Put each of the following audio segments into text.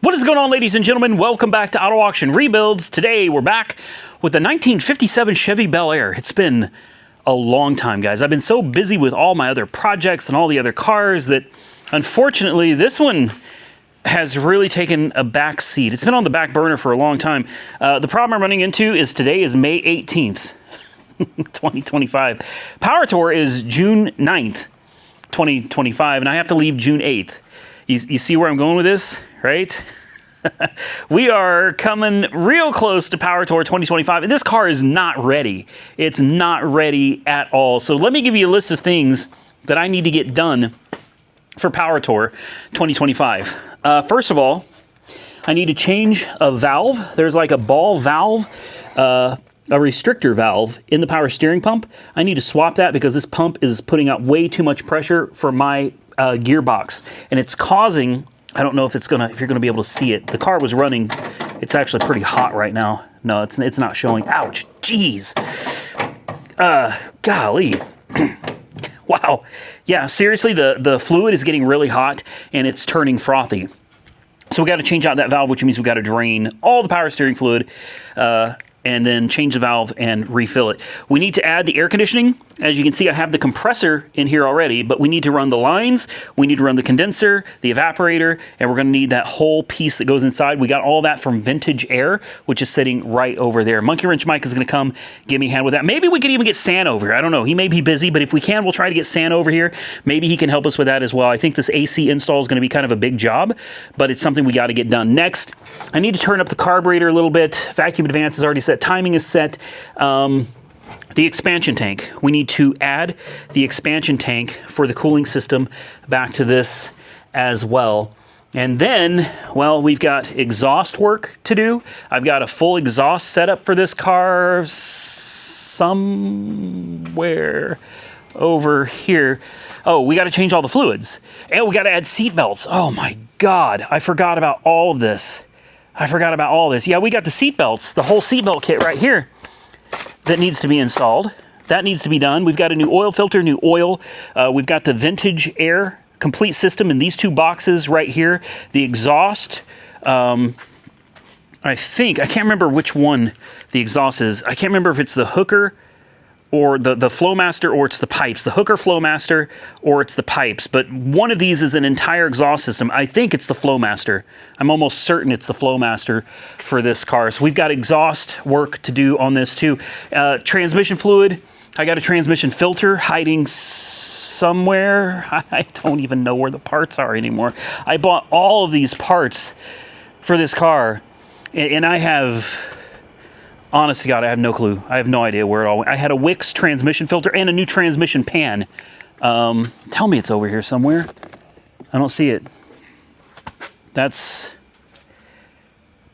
What is going on, ladies and gentlemen? Welcome back to Auto Auction Rebuilds. Today we're back with the 1957 Chevy Belair. It's been a long time, guys. I've been so busy with all my other projects and all the other cars that unfortunately this one has really taken a back seat. It's been on the back burner for a long time. The problem I'm running into is today is May 18th, 2025. Power Tour is June 9th, 2025, and I have to leave June 8th. You see where I'm going with this, right? We are coming real close to Power Tour 2025, and this car is not ready. It's not ready at all. So let me give you a list of things that I need to get done for Power Tour 2025. First of all, I need to change a valve. There's like a ball valve, a restrictor valve in the power steering pump. I need to swap that because this pump is putting out way too much pressure for my gearbox, and it's causing, I don't know if you're gonna be able to see it. The car was running. It's actually pretty hot right now. No, it's not showing. Ouch, jeez. Golly. Wow. Yeah, seriously, the fluid is getting really hot and it's turning frothy. So we got to change out that valve, which means we got to drain all the power steering fluid and then change the valve and refill it. We need to add the air conditioning. As you can see, I have the compressor in here already, but we need to run the lines, we need to run the condenser, the evaporator, and we're gonna need that whole piece that goes inside. We got all that from Vintage Air, which is sitting right over there. Monkey Wrench Mike is gonna come give me a hand with that. Maybe we could even get San over here. I don't know, he may be busy, but if we can, we'll try to get San over here. Maybe he can help us with that as well. I think this AC install is gonna be kind of a big job, but it's something we gotta get done. Next, I need to turn up the carburetor a little bit. Vacuum advance is already set, timing is set. The expansion tank. We need to add the expansion tank for the cooling system back to this as well. And then, well, we've got exhaust work to do. I've got a full exhaust setup for this car somewhere over here. Oh, we got to change all the fluids. And we got to add seat belts. Oh my God, I forgot about all of this. Yeah, we got the seat belts, the whole seat belt kit right here that needs to be installed. That needs to be done. We've got a new oil filter, new oil. We've got the Vintage Air complete system in these two boxes right here. The exhaust, I can't remember which one the exhaust is. I can't remember if it's the hooker or the Flowmaster, or it's the pipes. The hooker Flowmaster, or it's the pipes. But one of these is an entire exhaust system. I think it's the Flowmaster. I'm almost certain it's the Flowmaster for this car. So we've got exhaust work to do on this too. Transmission fluid. I got a transmission filter hiding somewhere. I don't even know where the parts are anymore. I bought all of these parts for this car, and I have... honest to God, I have no clue. I have no idea where it all went. I had a Wix transmission filter and a new transmission pan. Tell me it's over here somewhere. I don't see it. That's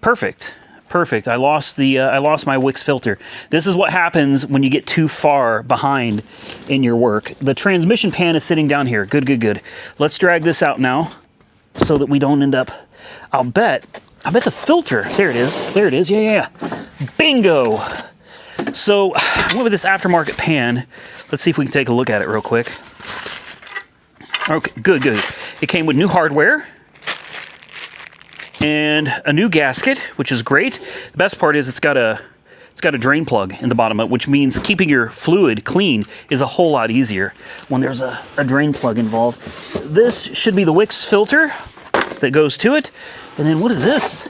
perfect. Perfect. I lost my Wix filter. This is what happens when you get too far behind in your work. The transmission pan is sitting down here. Good, good, good. Let's drag this out now so that we don't end up... I bet the filter, there it is. There it is. Yeah. Bingo. So I went with this aftermarket pan. Let's see if we can take a look at it real quick. Okay, good. It came with new hardware and a new gasket, which is great. The best part is it's got a drain plug in the bottom of it, which means keeping your fluid clean is a whole lot easier when there's a drain plug involved. This should be the Wix filter that goes to it. And then what is this?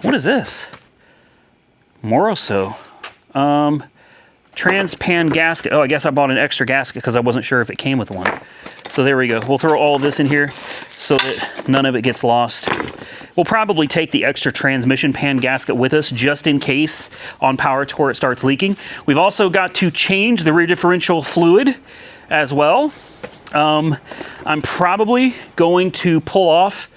What is this? Moroso. Transpan gasket. Oh, I guess I bought an extra gasket because I wasn't sure if it came with one. So there we go. We'll throw all of this in here so that none of it gets lost. We'll probably take the extra transmission pan gasket with us just in case on Power Tour it starts leaking. We've also got to change the rear differential fluid as well. I'm probably going to pull off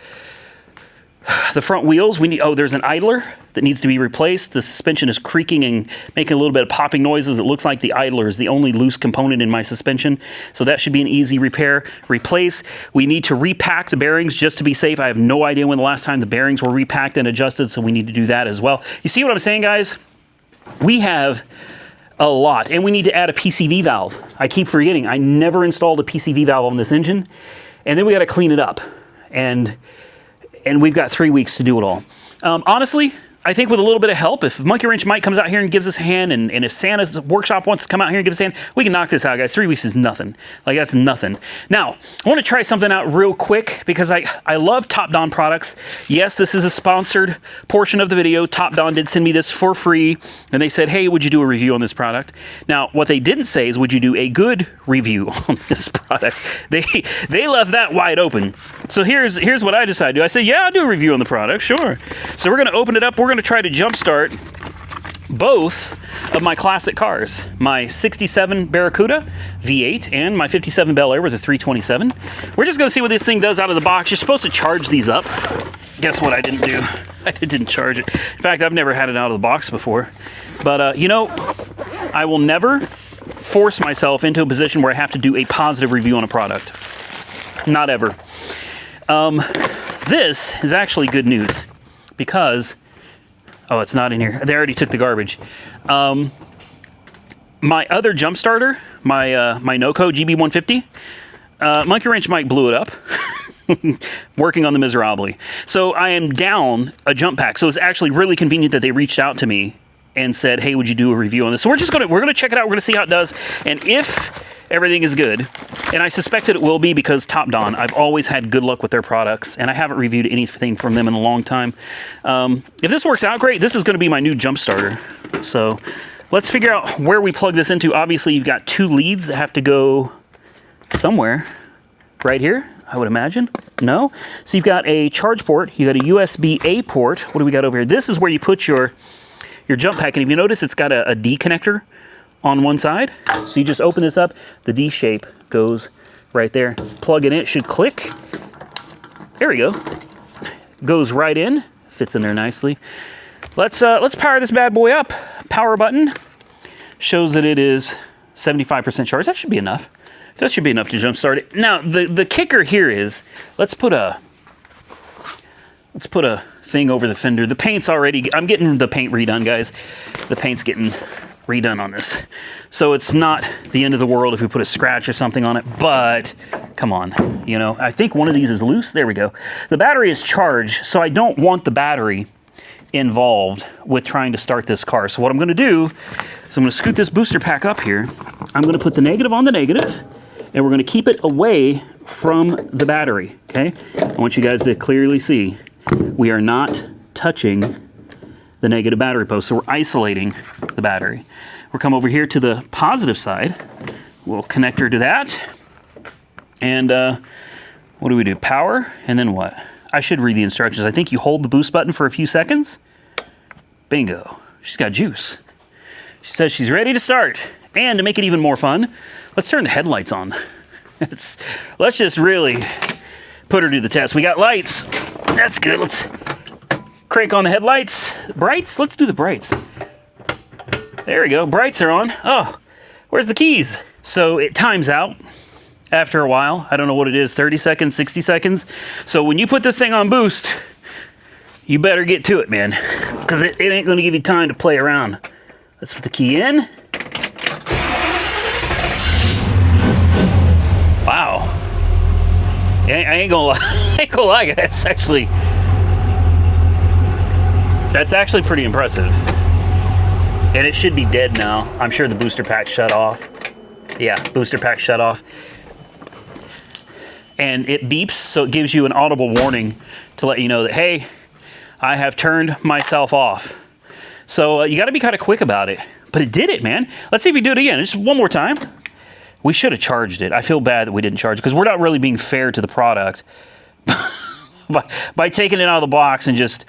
the front wheels. There's an idler that needs to be replaced. The suspension is creaking and making a little bit of popping noises. It looks like the idler is the only loose component in my suspension. So that should be an easy repair, replace. We need to repack the bearings just to be safe. I have no idea when the last time the bearings were repacked and adjusted, so we need to do that as well. You see what I'm saying, guys? We have a lot, and we need to add a PCV valve. I keep forgetting. I never installed a PCV valve on this engine, and then we got to clean it up. And and we've got 3 weeks to do it all. Honestly, I think with a little bit of help, if Monkey Wrench Mike comes out here and gives us a hand, and if Santa's workshop wants to come out here and give us a hand, we can knock this out, guys. 3 weeks is nothing. Like, that's nothing. Now, I want to try something out real quick because I love Topdon products. Yes, this is a sponsored portion of the video. Topdon did send me this for free, and they said, hey, would you do a review on this product? Now, what they didn't say is, would you do a good review on this product? They left that wide open. So here's what I decided to do. I said, yeah, I'll do a review on the product, sure. So we're going to open it up. We're going to try to jumpstart both of my classic cars, my 67 Barracuda V8 and my 57 Belair with a 327. We're just going to see what this thing does out of the box. You're supposed to charge these up. Guess what I didn't do? I didn't charge it. In fact, I've never had it out of the box before. But, you know, I will never force myself into a position where I have to do a positive review on a product. Not ever. This is actually good news because... oh, it's not in here. They already took the garbage. My other jump starter, my my NOCO GB150, Monkey Wrench Mike blew it up, working on the Miserably. So I am down a jump pack. So it's actually really convenient that they reached out to me and said, "Hey, would you do a review on this?" So we're gonna check it out. We're gonna see how it does, and if everything is good, and I suspected it will be because Topdon, I've always had good luck with their products, and I haven't reviewed anything from them in a long time. If this works out great, this is going to be my new jump starter. So let's figure out where we plug this into. Obviously, you've got 2 leads that have to go somewhere. Right here, I would imagine. No? So you've got a charge port. You've got a USB-A port. What do we got over here? This is where you put your jump pack, and if you notice, it's got a D connector on one side. So you just open this up, the D shape goes right there. Plug in, it should click. There we go. Goes right in, fits in there nicely. Let's power this bad boy up. Power button shows that it is 75% charged. That should be enough. That should be enough to jumpstart it. Now the kicker here is let's put a thing over the fender. The paint's already, I'm getting the paint redone, guys. The paint's getting redone on this. So it's not the end of the world if we put a scratch or something on it, but come on, you know, I think one of these is loose. There we go. The battery is charged, so I don't want the battery involved with trying to start this car. So what I'm gonna do is I'm gonna scoot this booster pack up here. I'm gonna put the negative on the negative, and we're gonna keep it away from the battery, okay? I want you guys to clearly see we are not touching the negative battery post, so we're isolating the battery. We'll come over here to the positive side. We'll connect her to that. And what do we do? Power, and then what? I should read the instructions. I think you hold the boost button for a few seconds. Bingo. She's got juice. She says she's ready to start. And to make it even more fun, let's turn the headlights on. Let's just really put her to the test. We got lights. That's good. Let's crank on the headlights. Brights? Let's do the brights. There we go. Brights are on. Oh, where's the keys? So it times out after a while. I don't know what it is, 30 seconds, 60 seconds. So when you put this thing on boost, you better get to it, man, because it ain't going to give you time to play around. Let's put the key in. Wow. I ain't gonna lie. I ain't gonna lie, guys. That's actually pretty impressive. And it should be dead now. I'm sure the booster pack shut off. Yeah, booster pack shut off. And it beeps, so it gives you an audible warning to let you know that, hey, I have turned myself off. So you got to be kind of quick about it. But it did it, man. Let's see if we do it again. Just one more time. We should have charged it. I feel bad that we didn't charge it because we're not really being fair to the product by taking it out of the box and just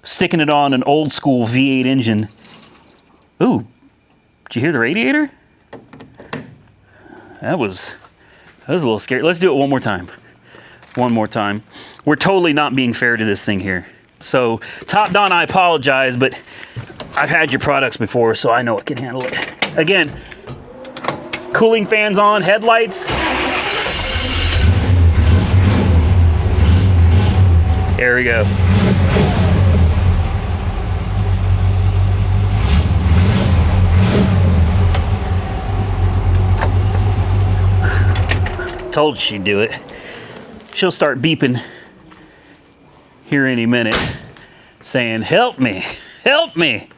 sticking it on an old school V8 engine. Ooh, did you hear the radiator? That was a little scary. Let's do it one more time. One more time. We're totally not being fair to this thing here. So, Topdon, I apologize, but I've had your products before, so I know it can handle it. Again, cooling fans on, headlights. There we go. Told you she'd do it. She'll start beeping here any minute saying, help me, help me.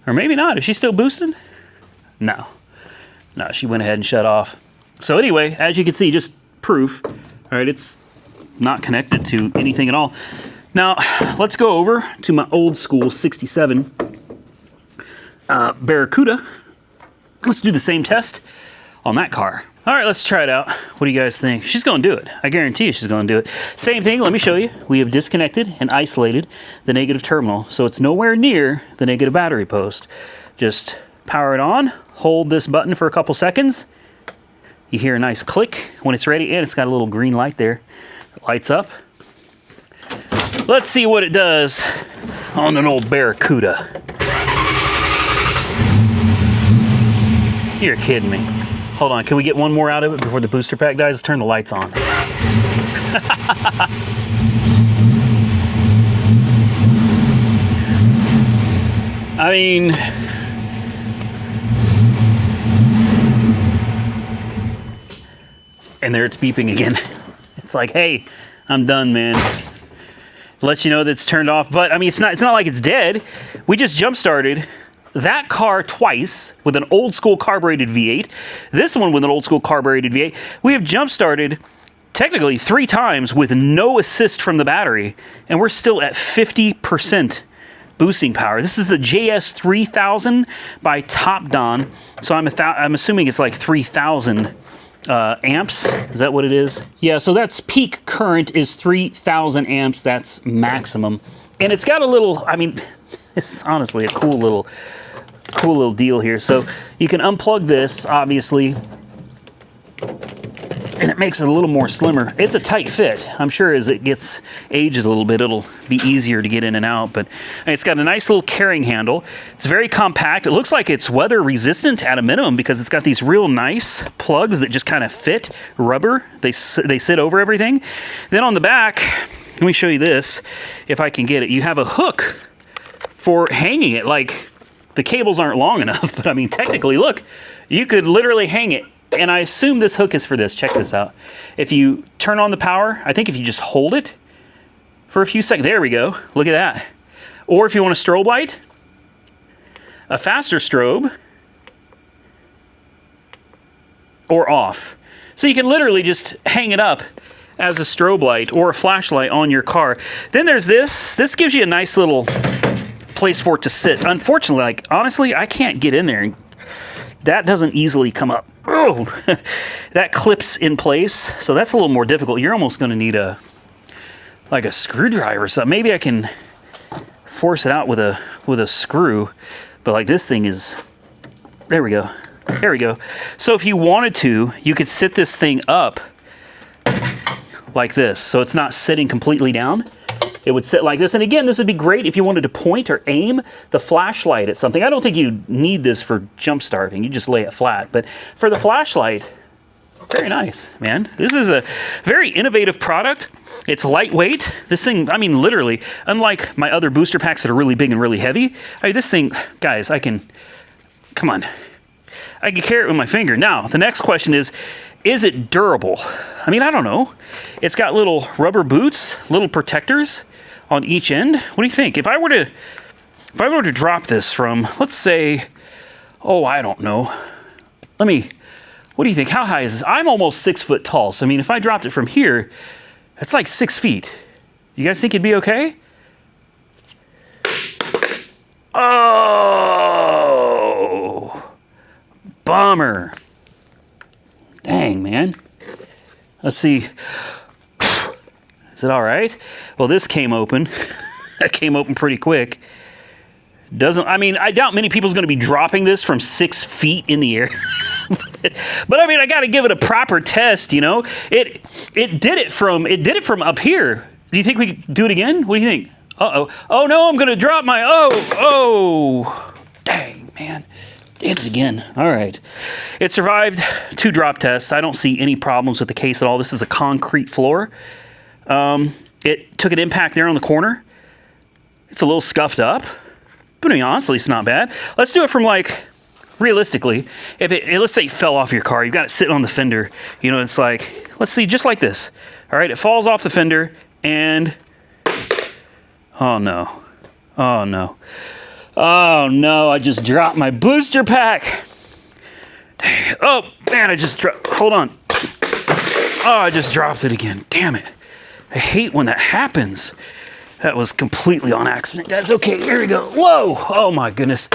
Or maybe not. Is she still boosting? No. No, she went ahead and shut off. So anyway, as you can see, just proof. All right, it's not connected to anything at all. Now, let's go over to my old school 67 Barracuda. Let's do the same test on that car. All right, let's try it out. What do you guys think? She's going to do it. I guarantee you she's going to do it. Same thing, let me show you. We have disconnected and isolated the negative terminal, so it's nowhere near the negative battery post. Just power it on, hold this button for a couple seconds. You hear a nice click when it's ready, and it's got a little green light there. It lights up. Let's see what it does on an old Barracuda. You're kidding me. Hold on, can we get one more out of it before the booster pack dies? Let's turn the lights on. I mean, and there it's beeping again. It's like, hey, I'm done, man. Let you know that it's turned off, but I mean, it's not like it's dead. We just jump started that car twice with an old school carbureted V8. This one with an old school carbureted V8. We have jump started technically 3 times with no assist from the battery, and we're still at 50% boosting power. This is the JS 3000 by Topdon. So I'm assuming it's like 3000 amps. Is that what it is? Yeah, so that's peak current is 3000 amps. That's maximum. And it's got a little, I mean, it's honestly a cool little deal here. So you can unplug this, obviously, and it makes it a little more slimmer. It's a tight fit. I'm sure as it gets aged a little bit, it'll be easier to get in and out, but it's got a nice little carrying handle. It's very compact. It looks like it's weather resistant at a minimum because it's got these real nice plugs that just kind of fit rubber. They sit over everything. Then on the back, let me show you this, if I can get it. You have a hook for hanging it. Like, the cables aren't long enough, but I mean, technically, look, you could literally hang it. And I assume this hook is for this. Check this out. If you turn on the power, I think if you just hold it for a few seconds, there we go. Look at that. Or if you want a strobe light, a faster strobe, or off. So you can literally just hang it up as a strobe light or a flashlight on your car. Then there's this. This gives you a nice little place for it to sit. Unfortunately, like, honestly, I can't get in there. That doesn't easily come up. Oh, that clips in place, so that's a little more difficult. You're almost going to need a screwdriver or something. Maybe I can force it out with a screw, but like this thing is, there we go. There we go. So if you wanted to, you could sit this thing up like this, so it's not sitting completely down. It would sit like this. And again, this would be great if you wanted to point or aim the flashlight at something. I don't think you need this for jump starting. You just lay it flat. But for the flashlight, very nice, man. This is a very innovative product. It's lightweight. This thing, I mean, literally, unlike my other booster packs that are really big and really heavy, I mean, this thing, guys, come on. I can carry it with my finger. Now, the next question is it durable? I mean, I don't know. It's got little rubber boots, little protectors on each end. What do you think? If I were to drop this from, let's say, oh, I don't know. What do you think? How high is this? I'm almost 6 foot tall. So, I mean, if I dropped it from here, that's like 6 feet. You guys think it'd be okay? Oh, bummer. Dang, man. Let's see. Is it all right? Well, this came open. That came open pretty quick. I mean, I doubt many people's going to be dropping this from 6 feet in the air. But I mean, I got to give it a proper test, you know. It did it from up here. Do you think we could do it again? What do you think? Uh-oh. Oh no, I'm going to drop my dang, man. Did it again. All right. It survived 2 drop tests. I don't see any problems with the case at all. This is a concrete floor. It took an impact there on the corner. It's a little scuffed up. But I mean, honestly, it's not bad. Let's do it from, like, realistically, if let's say it fell off your car, you've got it sitting on the fender, you know, it's like, let's see, just like this. All right, it falls off the fender and Oh no. Oh no. Oh no, I just dropped my booster pack. Oh man, I just dropped, hold on. Oh, I just dropped it again. Damn it. I hate when that happens. That was completely on accident, guys. Okay, here we go. Whoa, oh my goodness.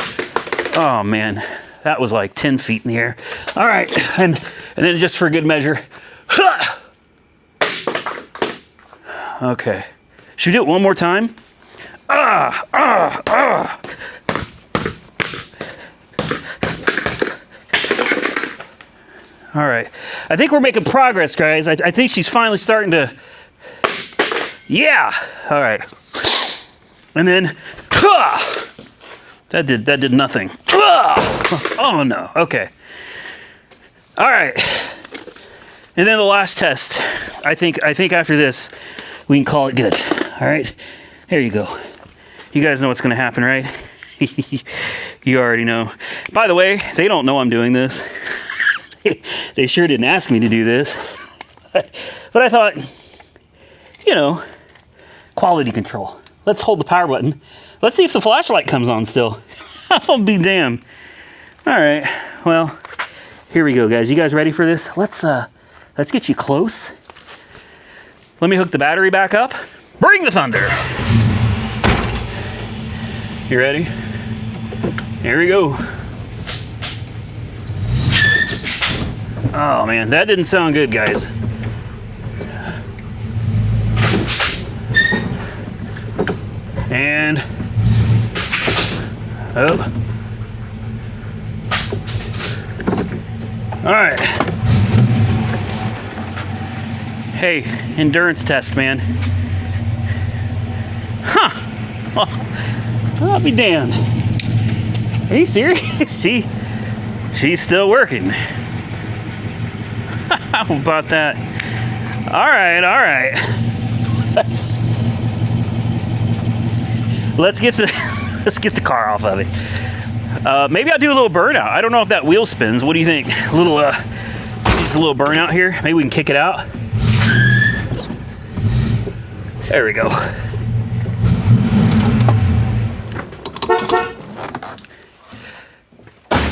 Oh man, that was like 10 feet in the air. All right, and then just for good measure. Okay, should we do it one more time? All right, I think we're making progress, guys. I think she's finally starting to, yeah. All right, and then, that did nothing. Oh no, okay. All right, and then the last test. I think after this, we can call it good. All right, there you go. You guys know what's gonna happen, right? You already know. By the way, they don't know I'm doing this. They sure didn't ask me to do this. But I thought, you know, quality control. Let's hold the power button. Let's see if the flashlight comes on still. I'll be damned. All right, well, here we go, guys. You guys ready for this? Let's get you close. Let me hook the battery back up. Bring the thunder. You ready? Here we go. Oh man, that didn't sound good, guys. And oh. All right. Hey, endurance test, man. Huh. Well, I'll be damned. Are you serious? See, she's still working. How about that? All right. Let's get the car off of it. Maybe I'll do a little burnout. I don't know if that wheel spins. What do you think? Just a little burnout here. Maybe we can kick it out. There we go.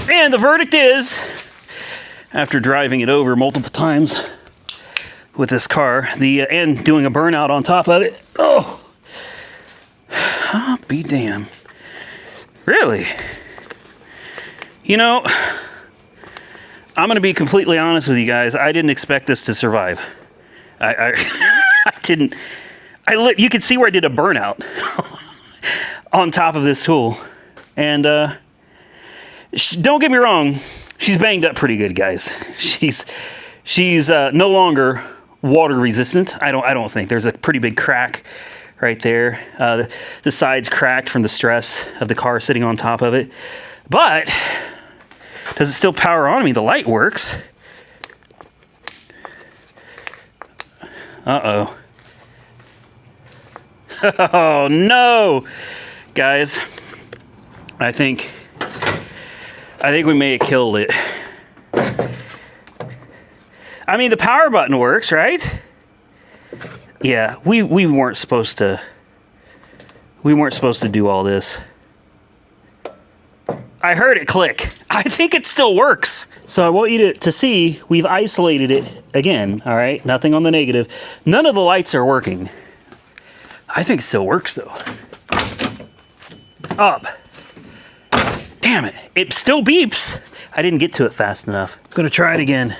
And the verdict is, after driving it over multiple times with this car, and doing a burnout on top of it, I'll be damned. Really? You know, I'm going to be completely honest with you guys. I didn't expect this to survive. I didn't. You could see where I did a burnout on top of this tool. And don't get me wrong, she's banged up pretty good, guys. She's no longer water resistant. I don't think. There's a pretty big crack right there. The side's cracked from the stress of the car sitting on top of it. But does it still power on? I mean, the light works. Uh-oh. Oh, no. Guys, I think we may have killed it. I mean, the power button works, right? Yeah, we weren't supposed to do all this. I heard it click. I think it still works. So I want you to see we've isolated it again, all right? Nothing on the negative. None of the lights are working. I think it still works though. Up. Damn it. It still beeps. I didn't get to it fast enough. I'm gonna try it again.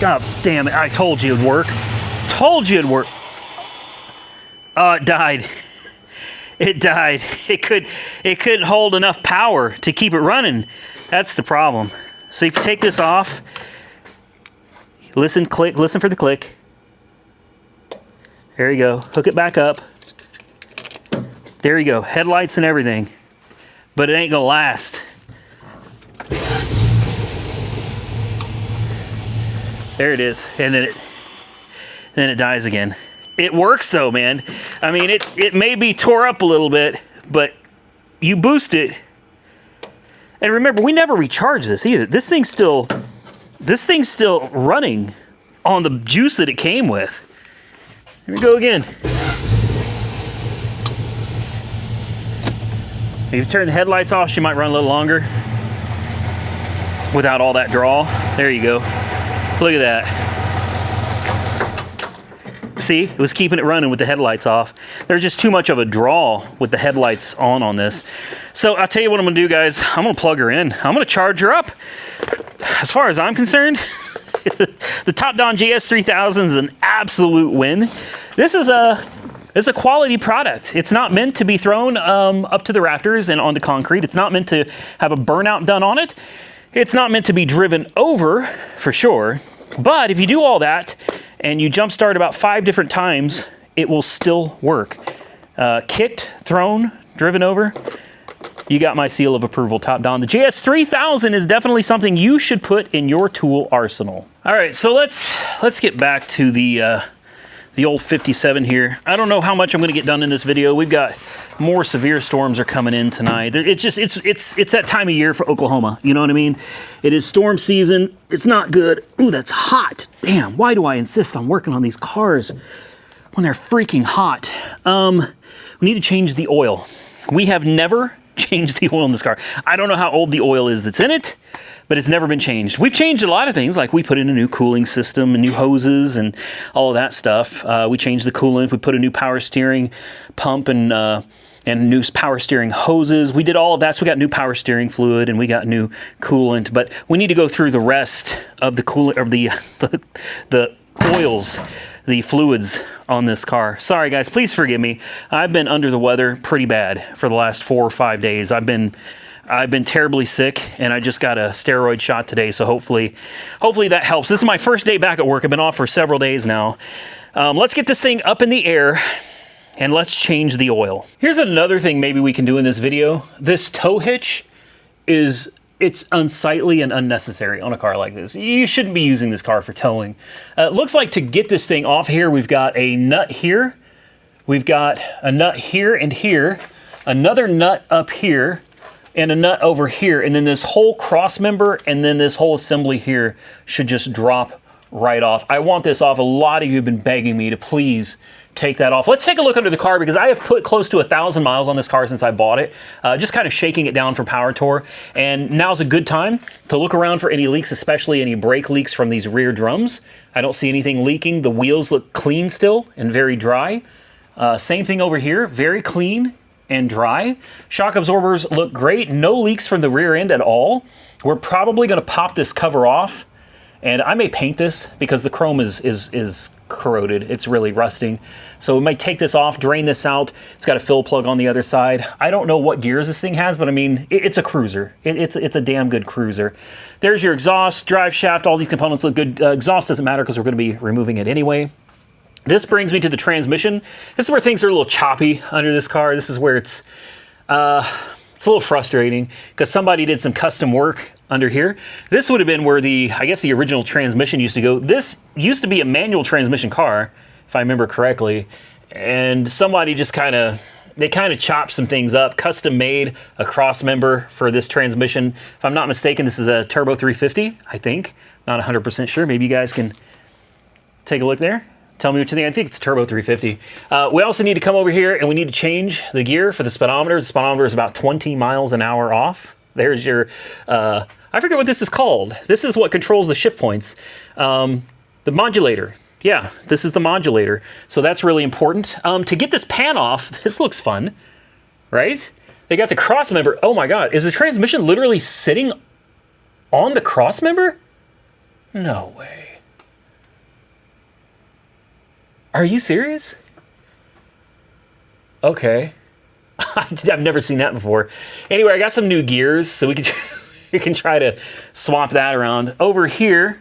God damn it. I told you it'd work. Told you it'd work. Oh, it died. It died. It couldn't hold enough power to keep it running. That's the problem. So if you take this off, listen for the click. There you go. Hook it back up. There you go. Headlights and everything. But it ain't gonna last. There it is. And then it dies again. It works though, man. I mean, it may be tore up a little bit, but you boost it. And remember, we never recharge this either. This thing's still running on the juice that it came with. Here we go again. If you turn the headlights off, she might run a little longer without all that draw. There you go. Look at that. See, it was keeping it running with the headlights off. There's just too much of a draw with the headlights on this. So I'll tell you what I'm gonna do, guys. I'm gonna plug her in. I'm gonna charge her up. As far as I'm concerned, the Topdon GS3000 is an absolute win. This is a quality product. It's not meant to be thrown up to the rafters and onto concrete. It's not meant to have a burnout done on it. It's not meant to be driven over, for sure. But if you do all that and you jump start about 5 different times, it will still work. Kicked, thrown, driven over. You got my seal of approval, Topdon. The GS3000 is definitely something you should put in your tool arsenal. All right, so let's get back to the old 57 here. I don't know how much I'm going to get done in this video. We've got more severe storms are coming in tonight. It's just it's that time of year for Oklahoma. You know what I mean? It is storm season. It's not good. Ooh, that's hot. Damn. Why do I insist on working on these cars when they're freaking hot? We need to change the oil. We have never changed the oil in this car. I don't know how old the oil is that's in it, but it's never been changed. We've changed a lot of things, like we put in a new cooling system and new hoses and all of that stuff. We changed the coolant. We put a new power steering pump and new power steering hoses. We did all of that. So we got new power steering fluid and we got new coolant. But we need to go through the rest of the coolant, of the oils, the fluids on this car. Sorry guys, please forgive me. I've been under the weather pretty bad for the last 4 or 5 days. I've been terribly sick and I just got a steroid shot today. So hopefully that helps. This is my first day back at work. I've been off for several days now. Let's get this thing up in the air and let's change the oil. Here's another thing maybe we can do in this video. This tow hitch it's unsightly and unnecessary on a car like this. You shouldn't be using this car for towing. It looks like to get this thing off here, we've got a nut here. We've got a nut here and here, another nut up here, and a nut over here. And then this whole cross member and then this whole assembly here should just drop right off. I want this off. A lot of you have been begging me to please take that off. Let's take a look under the car because I have put close to 1,000 miles on this car since I bought it, just kind of shaking it down for power tour. And now's a good time to look around for any leaks, especially any brake leaks from these rear drums. I don't see anything leaking. The wheels look clean still and very dry. Same thing over here, very clean and dry. Shock absorbers look great. No leaks from the rear end at all. We're probably going to pop this cover off, and I may paint this because the chrome is corroded. It's really rusting. So we might take this off, drain this out. It's got a fill plug on the other side. I don't know what gears this thing has, but I mean, it's a cruiser. It's a damn good cruiser. There's your exhaust, drive shaft. All these components look good. Exhaust doesn't matter because we're going to be removing it anyway. This brings me to the transmission. This is where things are a little choppy under this car. This is where it's a little frustrating because somebody did some custom work under here. This would have been where I guess the original transmission used to go. This used to be a manual transmission car, if I remember correctly, and somebody just they kind of chopped some things up, custom made a cross member for this transmission. If I'm not mistaken, this is a Turbo 350, I think. Not 100% sure. Maybe you guys can take a look there. Tell me what you think. I think it's Turbo 350. We also need to come over here and we need to change the gear for the speedometer. The speedometer is about 20 miles an hour off. There's your, I forget what this is called. This is what controls the shift points. The modulator. Yeah, this is the modulator. So that's really important. To get this pan off, this looks fun, right? They got the cross member. Oh my God, is the transmission literally sitting on the cross member? No way. Are you serious? Okay. I've never seen that before. Anyway, I got some new gears, so we can try to swap that around. Over here,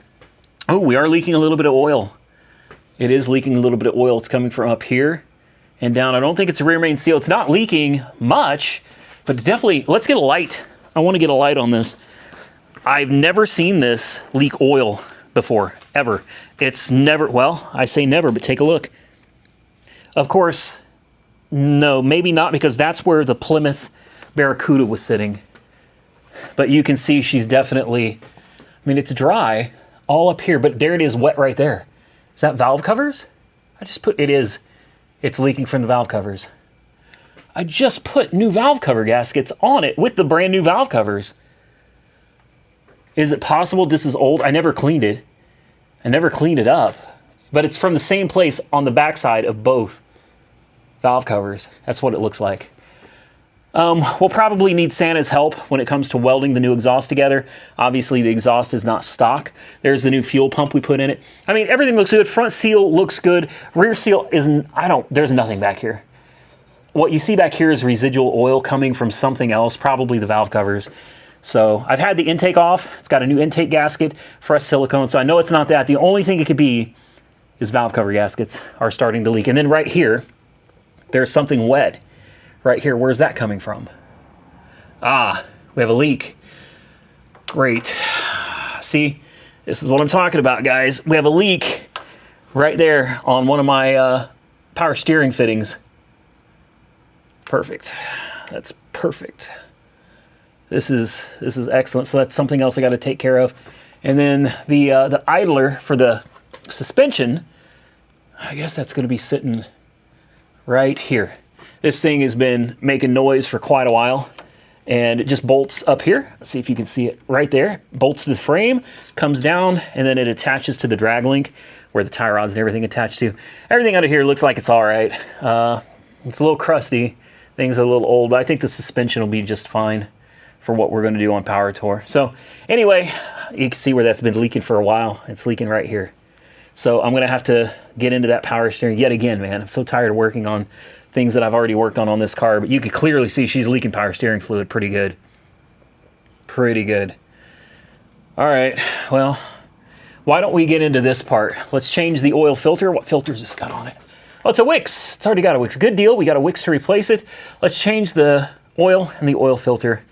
oh, we are leaking a little bit of oil. It is leaking a little bit of oil. It's coming from up here and down. I don't think it's a rear main seal. It's not leaking much, but definitely, let's get a light. I want to get a light on this. I've never seen this leak oil before, ever. It's never, well, I say never, but take a look. Of course, no, maybe not, because that's where the Plymouth Barracuda was sitting. But you can see she's definitely, I mean, it's dry all up here, but there it is, wet right there. Is that valve covers? It is. It's leaking from the valve covers. I just put new valve cover gaskets on it with the brand new valve covers. Is it possible this is old? I never cleaned it. I never cleaned it up. But it's from the same place on the backside of both valve covers. That's what it looks like. We'll probably need Santa's help when it comes to welding the new exhaust together. Obviously, the exhaust is not stock. There's the new fuel pump we put in it. I mean, everything looks good. Front seal looks good. Rear seal isn't, there's nothing back here. What you see back here is residual oil coming from something else, probably the valve covers. So I've had the intake off. It's got a new intake gasket, fresh silicone. So I know it's not that. The only thing it could be is valve cover gaskets are starting to leak. And then right here, there's something wet. Right here, where's that coming from? Ah, we have a leak. Great. See, this is what I'm talking about, guys. We have a leak right there on one of my power steering fittings. Perfect. That's perfect. This is excellent. So that's something else I got to take care of. And then the idler for the suspension, I guess that's going to be sitting right here. This thing has been making noise for quite a while, and it just bolts up here. Let's see if you can see it right there. Bolts to the frame, comes down, and then it attaches to the drag link where the tie rods and everything attached to. Everything under here looks like it's all right. It's a little crusty. Things are a little old, but I think the suspension will be just fine for what we're going to do on Power Tour. So anyway, you can see where that's been leaking for a while. It's leaking right here. So I'm going to have to get into that power steering yet again, man. I'm so tired of working on things that I've already worked on this car, but you can clearly see she's leaking power steering fluid pretty good. Pretty good. All right, well, why don't we get into this part? Let's change the oil filter. What filter's this got on it? Oh, it's a Wix. It's already got a Wix. Good deal. We got a Wix to replace it. Let's change the oil and the oil filter,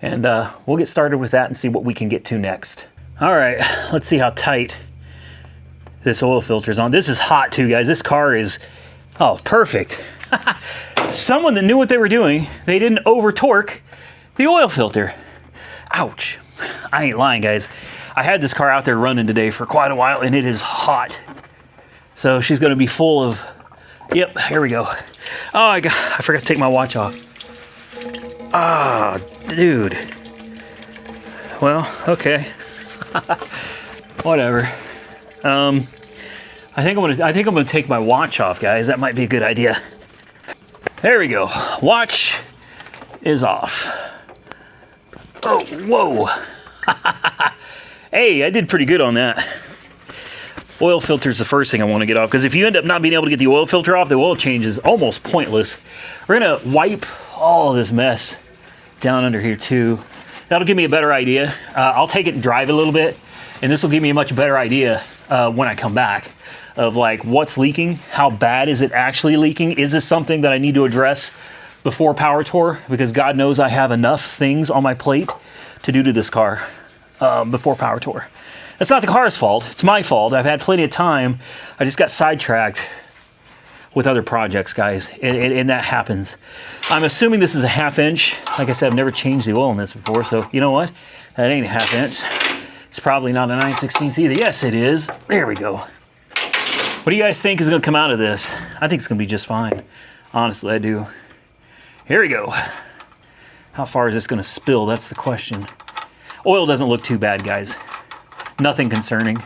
and we'll get started with that and see what we can get to next. All right, let's see how tight this oil filter's on. This is hot too, guys. This car is, oh, perfect. Someone that knew what they were doing. They didn't over torque the oil filter. Ouch. I ain't lying, guys. I had this car out there running today for quite a while, and it is hot. So she's going to be full of, yep, here we go. Oh, I forgot to take my watch off. Ah, dude. Well, okay. Whatever. I think I'm gonna take my watch off, guys. That might be a good idea. There we go. Watch is off. Oh, whoa. Hey, I did pretty good on that. Oil filter is the first thing I want to get off, because if you end up not being able to get the oil filter off, the oil change is almost pointless. We're gonna wipe all of this mess down under here too. That'll give me a better idea. I'll take it and drive it a little bit, and this will give me a much better idea when I come back of like what's leaking, how bad is it actually leaking? Is this something that I need to address before Power Tour? Because God knows I have enough things on my plate to do to this car before Power Tour. It's not the car's fault, it's my fault. I've had plenty of time. I just got sidetracked with other projects, guys, and that happens. I'm assuming this is a 1/2 inch. Like I said, I've never changed the oil in this before, so you know what? That ain't a 1/2 inch. It's probably not a 9/16 either. Yes, it is. There we go. What do you guys think is gonna come out of this? I think it's gonna be just fine. Honestly, I do. Here we go. How far is this gonna spill? That's the question. Oil doesn't look too bad, guys. Nothing concerning.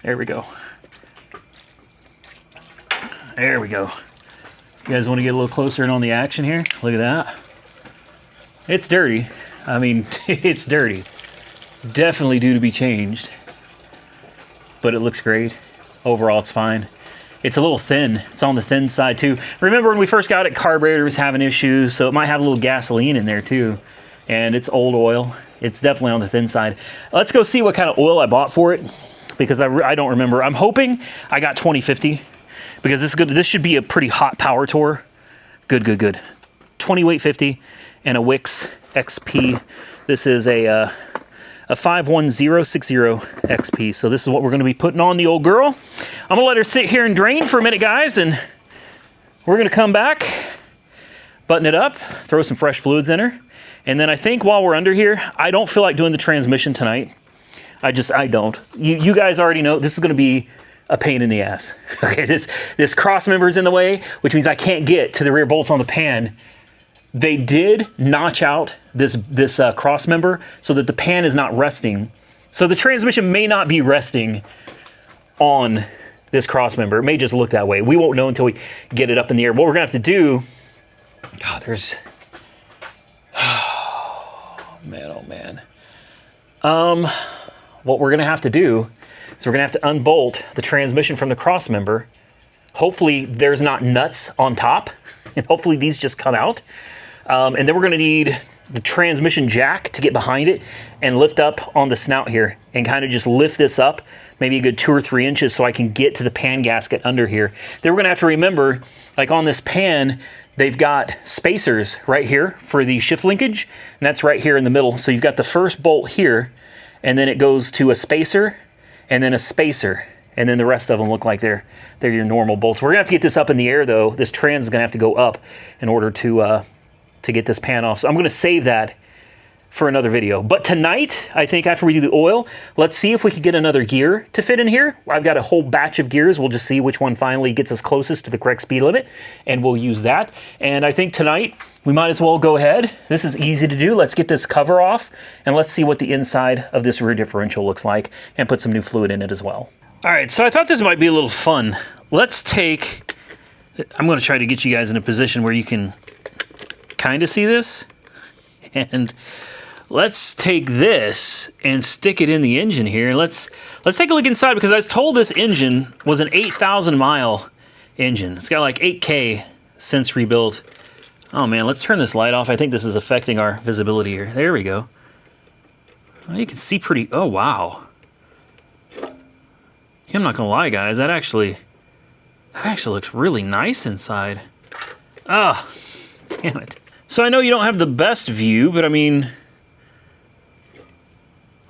There we go. There we go. You guys want to get a little closer in on the action here? Look at that. It's dirty. I mean, it's dirty. Definitely due to be changed. But it looks great. Overall, it's fine. It's a little thin. It's on the thin side too. Remember when we first got it, carburetor was having issues, so it might have a little gasoline in there too. And it's old oil. It's definitely on the thin side. Let's go see what kind of oil I bought for it, because I don't remember. I'm hoping I got 2050, because this should be a pretty hot Power Tour. Good, good, good. 20 weight 50 and a Wix XP. This is a 51060 XP. So this is what we're going to be putting on the old girl. I'm going to let her sit here and drain for a minute, guys, and we're going to come back, button it up, throw some fresh fluids in her. And then I think while we're under here, I don't feel like doing the transmission tonight. I don't. You guys already know this is going to be a pain in the ass. Okay, this cross member is in the way, which means I can't get to the rear bolts on the pan. They did notch out this cross member so that the pan is not resting. So the transmission may not be resting on this cross member. It may just look that way. We won't know until we get it up in the air. What we're gonna have to do, God, there's, oh man. What we're gonna have to do is we're gonna have to unbolt the transmission from the cross member. Hopefully there's not nuts on top, and hopefully these just come out. And then we're gonna need the transmission jack to get behind it and lift up on the snout here and kind of just lift this up maybe a good 2 or 3 inches so I can get to the pan gasket under here. Then we're gonna have to remember, like on this pan, they've got spacers right here for the shift linkage, and that's right here in the middle. So you've got the first bolt here, and then it goes to a spacer, and then a spacer, and then the rest of them look like they're your normal bolts. We're gonna have to get this up in the air though. This trans is gonna have to go up in order to get this pan off. So I'm gonna save that for another video. But tonight, I think after we do the oil, let's see if we can get another gear to fit in here. I've got a whole batch of gears. We'll just see which one finally gets us closest to the correct speed limit, and we'll use that. And I think tonight, we might as well go ahead. This is easy to do. Let's get this cover off, and let's see what the inside of this rear differential looks like, and put some new fluid in it as well. All right, so I thought this might be a little fun. Let's take, I'm gonna try to get you guys in a position where you can kind of see this, and let's take this and stick it in the engine here. And let's take a look inside, because I was told this engine was an 8,000 mile engine. It's got like 8K since rebuilt. Oh man, let's turn this light off. I think this is affecting our visibility here. There we go. Well, you can see pretty, oh wow. I'm not gonna lie guys, that actually looks really nice inside. Ah, oh, damn it. So I know you don't have the best view, but I mean,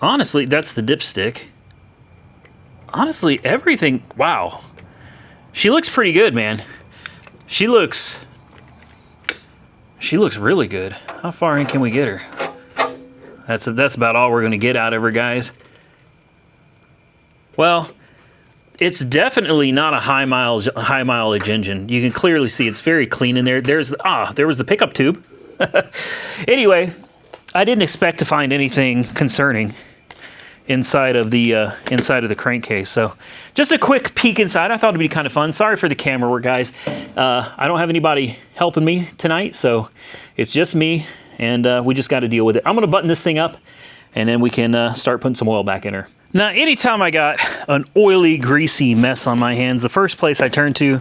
honestly, that's the dipstick. Honestly, everything, wow. She looks pretty good, man. She looks really good. How far in can we get her? That's about all we're gonna get out of her, guys. Well, it's definitely not a high mileage engine. You can clearly see it's very clean in there. There was the pickup tube. Anyway, I didn't expect to find anything concerning inside of the crankcase. So just a quick peek inside. I thought it'd be kind of fun. Sorry for the camera work, guys. I don't have anybody helping me tonight, so it's just me, and we just got to deal with it. I'm gonna button this thing up, and then we can start putting some oil back in her. Now, anytime I got an oily, greasy mess on my hands, the first place I turn to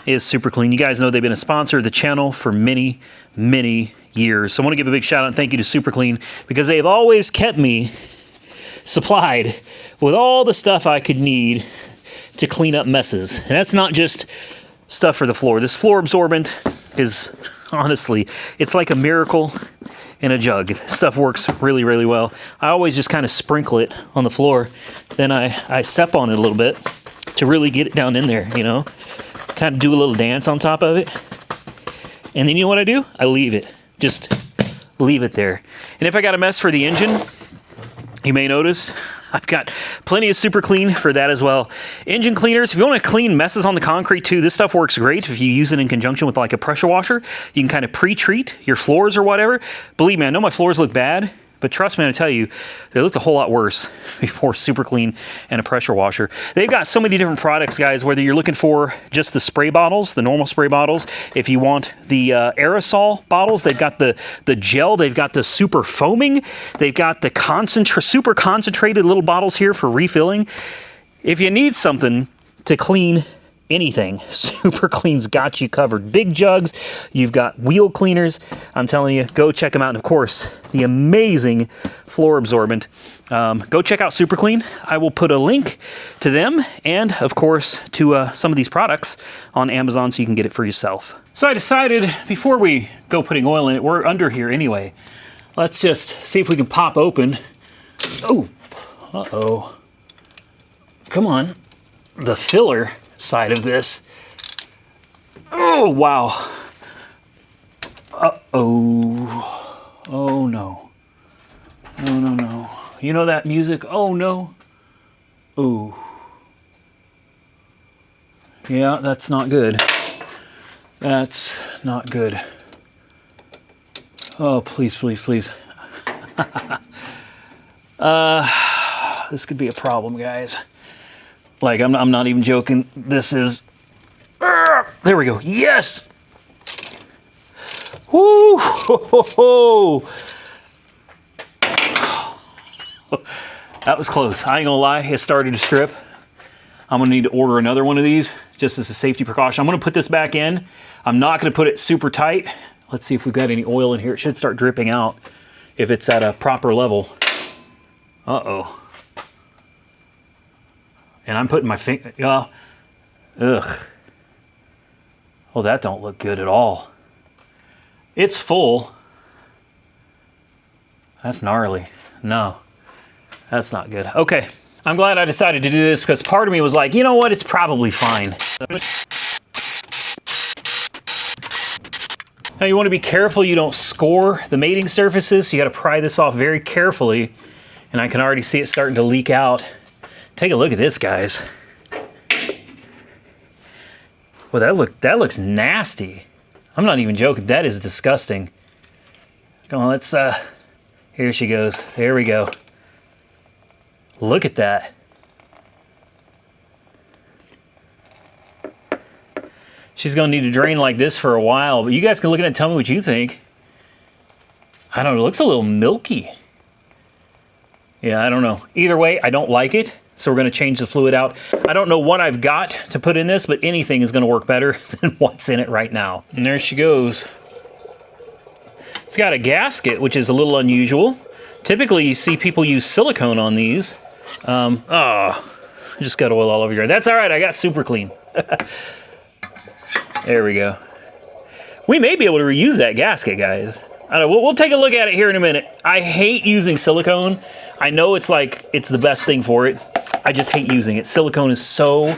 is Super Clean. You guys know they've been a sponsor of the channel for many, many years. So I want to give a big shout out and thank you to Super Clean, because they've always kept me supplied with all the stuff I could need to clean up messes. And that's not just stuff for the floor. This floor absorbent is, honestly, it's like a miracle in a jug. Stuff works really, really well. I always just kind of sprinkle it on the floor. Then I step on it a little bit to really get it down in there, you know? Kind of do a little dance on top of it. And then you know what I do? I leave it. Just leave it there. And if I got a mess for the engine, you may notice I've got plenty of Super Clean for that as well. Engine cleaners, if you want to clean messes on the concrete too, this stuff works great. If you use it in conjunction with like a pressure washer, you can kind of pre-treat your floors or whatever. Believe me, I know my floors look bad, but trust me, I tell you, they looked a whole lot worse before Super Clean and a pressure washer. They've got so many different products, guys, whether you're looking for just the spray bottles, the normal spray bottles. If you want the aerosol bottles, they've got the gel, they've got the super foaming, they've got the super concentrated little bottles here for refilling. If you need something to clean anything, Super Clean's got you covered. Big jugs, you've got wheel cleaners. I'm telling you, go check them out. And of course, the amazing floor absorbent. Go check out Super Clean. I will put a link to them and, of course, to some of these products on Amazon so you can get it for yourself. So I decided, before we go putting oil in it, we're under here anyway. Let's just see if we can pop open. Oh, uh-oh. Come on. The filler side of this. Oh, wow. Uh-oh. Oh, no. No, no, no. You know that music? Oh, no. Ooh. Yeah, that's not good. That's not good. Oh, please, please, please. This could be a problem, guys. Like, I'm not even joking. This is... there we go. Yes! Woo! That was close. I ain't gonna lie, it started to strip. I'm gonna need to order another one of these just as a safety precaution. I'm gonna put this back in. I'm not gonna put it super tight. Let's see if we've got any oil in here. It should start dripping out if it's at a proper level. Uh-oh. And I'm putting my finger, ugh. Oh, that don't look good at all. It's full. That's gnarly. No, that's not good. Okay, I'm glad I decided to do this because part of me was like, you know what, it's probably fine. Now you want to be careful you don't score the mating surfaces, so you got to pry this off very carefully, and I can already see it starting to leak out. Take a look at this, guys. Well, that looks nasty. I'm not even joking. That is disgusting. Come on, let's, here she goes. There we go. Look at that. She's gonna need to drain like this for a while, but you guys can look at it and tell me what you think. I don't know, it looks a little milky. Yeah, I don't know. Either way, I don't like it, so we're gonna change the fluid out. I don't know what I've got to put in this, but anything is gonna work better than what's in it right now. And there she goes. It's got a gasket, which is a little unusual. Typically, you see people use silicone on these. I just got oil all over here. That's all right, I got super clean. There we go. We may be able to reuse that gasket, guys. I don't know, we'll take a look at it here in a minute. I hate using silicone. I know it's like, it's the best thing for it. I just hate using it. Silicone is so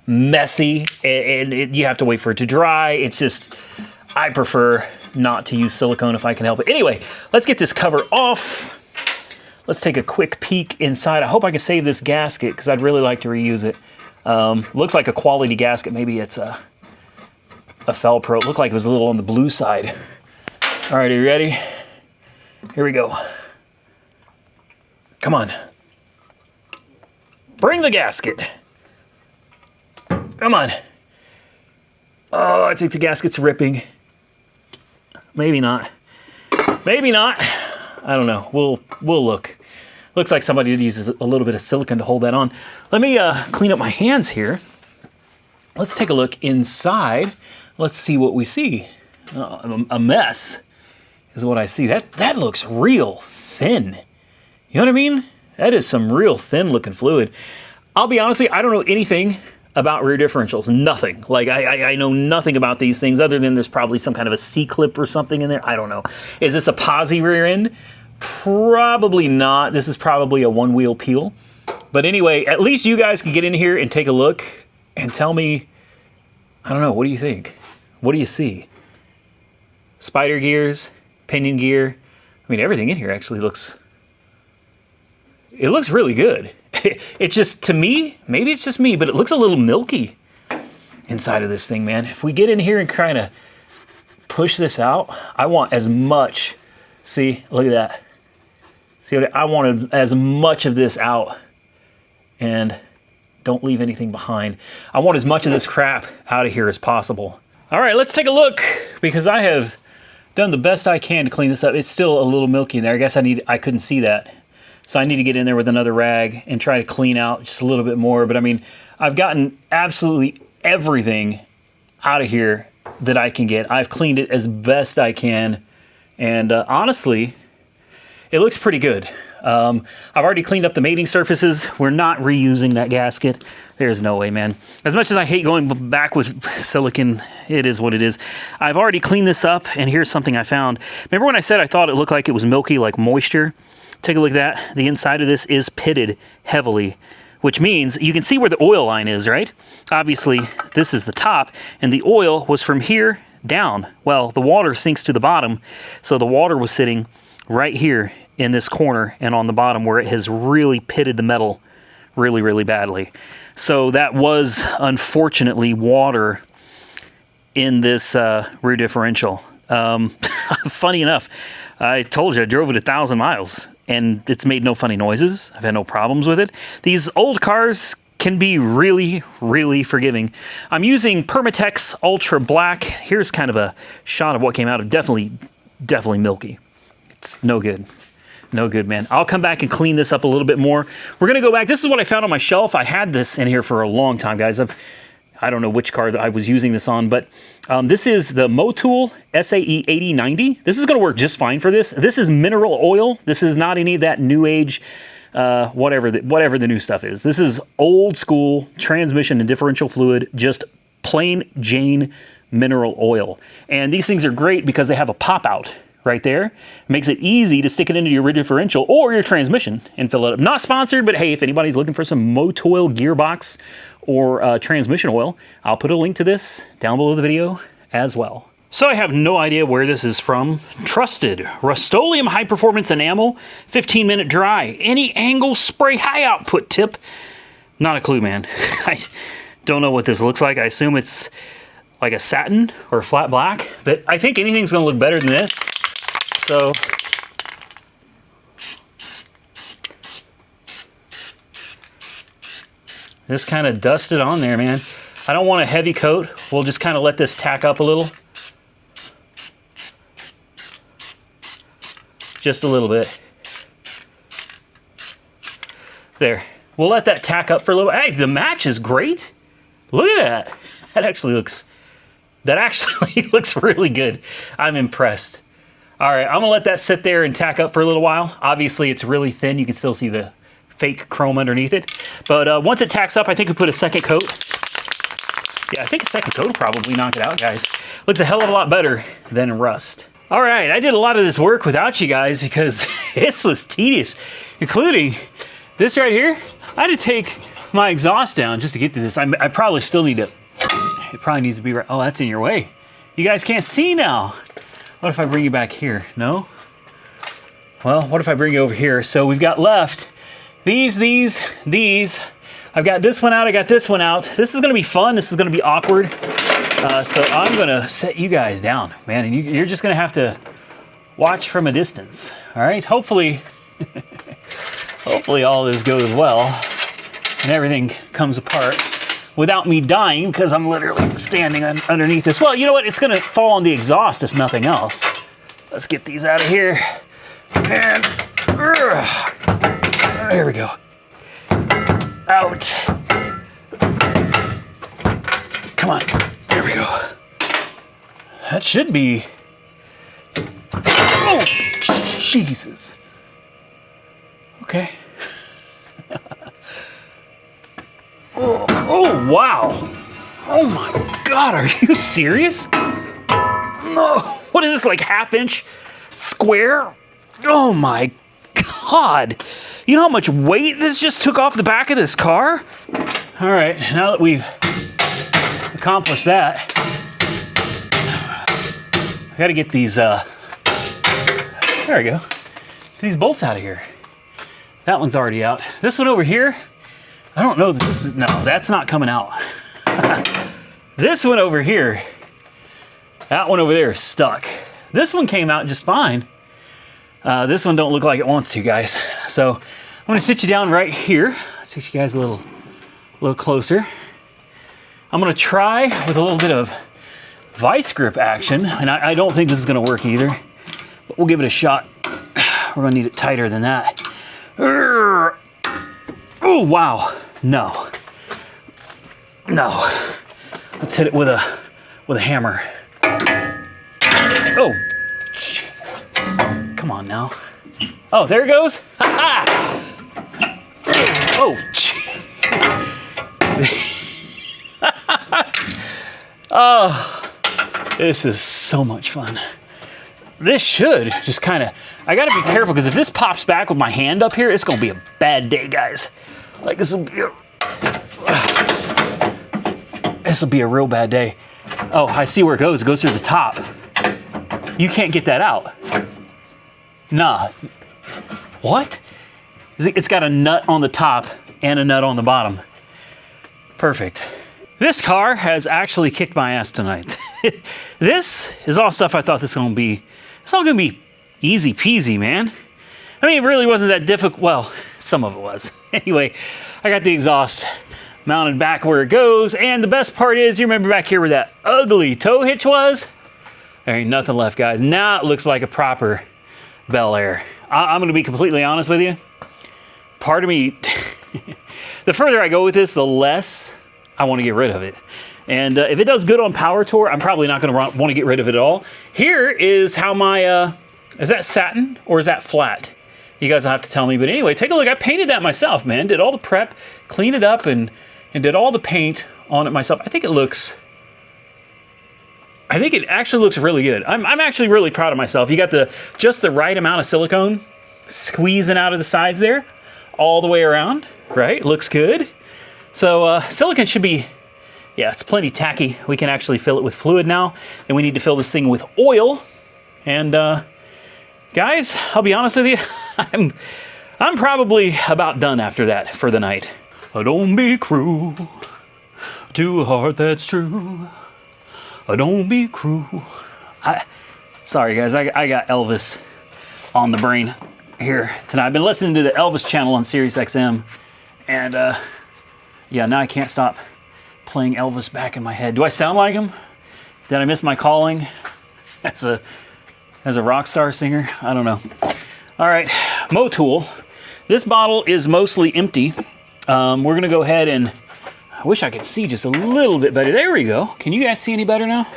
messy, and you have to wait for it to dry. It's just, I prefer not to use silicone if I can help it. Anyway, let's get this cover off. Let's take a quick peek inside. I hope I can save this gasket because I'd really like to reuse it. Looks like a quality gasket. Maybe it's a Felpro. It looked like it was a little on the blue side. All right, are you ready? Here we go. Come on. Bring the gasket. Come on. Oh, I think the gasket's ripping. Maybe not. Maybe not. I don't know. We'll look. Looks like somebody did use a little bit of silicone to hold that on. Let me clean up my hands here. Let's take a look inside. Let's see what we see. A mess is what I see. That looks real thin. You know what I mean? That is some real thin looking fluid. I'll be honest with you, I don't know anything about rear differentials. Nothing. Like, I know nothing about these things other than there's probably some kind of a C-clip or something in there. I don't know. Is this a posi rear end? Probably not. This is probably a one-wheel peel. But anyway, at least you guys can get in here and take a look and tell me, I don't know, what do you think? What do you see? Spider gears, pinion gear. I mean, everything in here actually looks, it looks really good. It's just, to me, maybe it's just me, but it looks a little milky inside of this thing, man. If we get in here and kind of push this out, I want as much, see, look at that. See, what I wanted as much of this out, and don't leave anything behind. I want as much of this crap out of here as possible. All right, let's take a look, because I have done the best I can to clean this up. It's still a little milky in there. I guess I couldn't see that. So I need to get in there with another rag and try to clean out just a little bit more. But I mean, I've gotten absolutely everything out of here that I can get. I've cleaned it as best I can. And honestly, it looks pretty good. I've already cleaned up the mating surfaces. We're not reusing that gasket. There's no way, man. As much as I hate going back with silicone, it is what it is. I've already cleaned this up, and here's something I found. Remember when I said I thought it looked like it was milky, like moisture? Take a look at that. The inside of this is pitted heavily, which means you can see where the oil line is, right? Obviously, this is the top, and the oil was from here down. Well, the water sinks to the bottom, so the water was sitting right here in this corner and on the bottom where it has really pitted the metal really, really badly. So that was unfortunately water in this rear differential. Funny enough, I told you I drove it 1,000 miles and it's made no funny noises. I've had no problems with it. These old cars can be really, really forgiving. I'm using Permatex Ultra Black. Here's kind of a shot of what came out of. Definitely milky. It's no good. No good, man. I'll come back and clean this up a little bit more. We're going to go back. This is what I found on my shelf. I had this in here for a long time, guys. I don't know which car that I was using this on, but this is the Motul SAE 8090. This is going to work just fine for this. This is mineral oil. This is not any of that new age, whatever the new stuff is. This is old school transmission and differential fluid, just plain Jane mineral oil. And these things are great because they have a pop out right there. It makes it easy to stick it into your rear differential or your transmission and fill it up. Not sponsored, but hey, if anybody's looking for some Motul gearbox or transmission oil, I'll put a link to this down below the video as well. So I have no idea where this is from. Trusted Rust-Oleum high performance enamel, 15-minute dry, any angle spray high output tip. Not a clue, man. I don't know what this looks like. I assume it's like a satin or flat black, but I think anything's gonna look better than this. So just kind of dust it on there, man. I don't want a heavy coat. We'll just kind of let this tack up a little. Just a little bit. There. We'll let that tack up for a little bit. Hey, the match is great. Look at that. That actually looks really good. I'm impressed. All right, I'm gonna let that sit there and tack up for a little while. Obviously, it's really thin. You can still see the fake chrome underneath it. But once it tacks up, I think we put a second coat. Yeah, I think a second coat will probably knock it out, guys. Looks a hell of a lot better than rust. All right, I did a lot of this work without you guys because this was tedious, including this right here. I had to take my exhaust down just to get to this. I probably still need to, it probably needs to be right. Oh, that's in your way. You guys can't see now. What if I bring you back here? No? Well, what if I bring you over here? So we've got left these. I've got this one out, I got this one out. This is gonna be fun, this is gonna be awkward. So I'm gonna set you guys down, man, and you're just gonna have to watch from a distance, all right? Hopefully, hopefully all this goes well and everything comes apart without me dying because I'm literally standing underneath this. Well, you know what? It's gonna fall on the exhaust if nothing else. Let's get these out of here. And there we go. Out. Come on. There we go. That should be. Oh, Jesus. Okay. Oh, wow. Oh my God, are you serious? No. What is this, like half-inch square? Oh my God. You know how much weight this just took off the back of this car? All right, now that we've accomplished that, I gotta get these, there we go. These bolts out of here. That one's already out. This one over here, I don't know that this is, no, that's not coming out. This one over here, that one over there is stuck. This one came out just fine. This one don't look like it wants to, guys. So I'm gonna sit you down right here. Let's get you guys a little closer. I'm gonna try with a little bit of vice grip action, and I don't think this is gonna work either, but we'll give it a shot. We're gonna need it tighter than that. Oh, wow. No. Let's hit it with a hammer. Oh, geez. Come on now. Oh, there it goes. Oh, oh, this is so much fun. This should just kind of, I gotta be careful because if this pops back with my hand up here, it's gonna be a bad day, guys. Like this will be a real bad day. Oh, I see where it goes. It goes through the top. You can't get that out. Nah. What? It's got a nut on the top and a nut on the bottom. Perfect. This car has actually kicked my ass tonight. This is all stuff I thought this was gonna be. It's all gonna be easy peasy, man. I mean, it really wasn't that difficult. Well, some of it was. Anyway, I got the exhaust mounted back where it goes, and the best part is, you remember back here where that ugly tow hitch was? There ain't nothing left, guys. Now it looks like a proper Belair. I'm gonna be completely honest with you. Part of me, the further I go with this, the less I want to get rid of it. And if it does good on Power Tour, I'm probably not going to want to get rid of it at all. Here is how my, is that satin or is that flat? You guys will have to tell me. But anyway, take a look. I painted that myself, man. Did all the prep, cleaned it up, and did all the paint on it myself. I think it actually looks really good. I'm actually really proud of myself. You got just the right amount of silicone squeezing out of the sides there, all the way around, right? Looks good. So silicone should be, yeah, it's plenty tacky. We can actually fill it with fluid now. Then we need to fill this thing with oil. And guys, I'll be honest with you, I'm probably about done after that for the night. Don't be cruel to a heart that's true. Don't be cruel. Sorry guys, I got Elvis on the brain here tonight. I've been listening to the Elvis channel on Sirius XM, and yeah, now I can't stop playing Elvis back in my head. Do I sound like him? Did I miss my calling as a rock star singer? I don't know. All right, Motul. This bottle is mostly empty. We're gonna go ahead and, I wish I could see just a little bit better. There we go. Can you guys see any better now?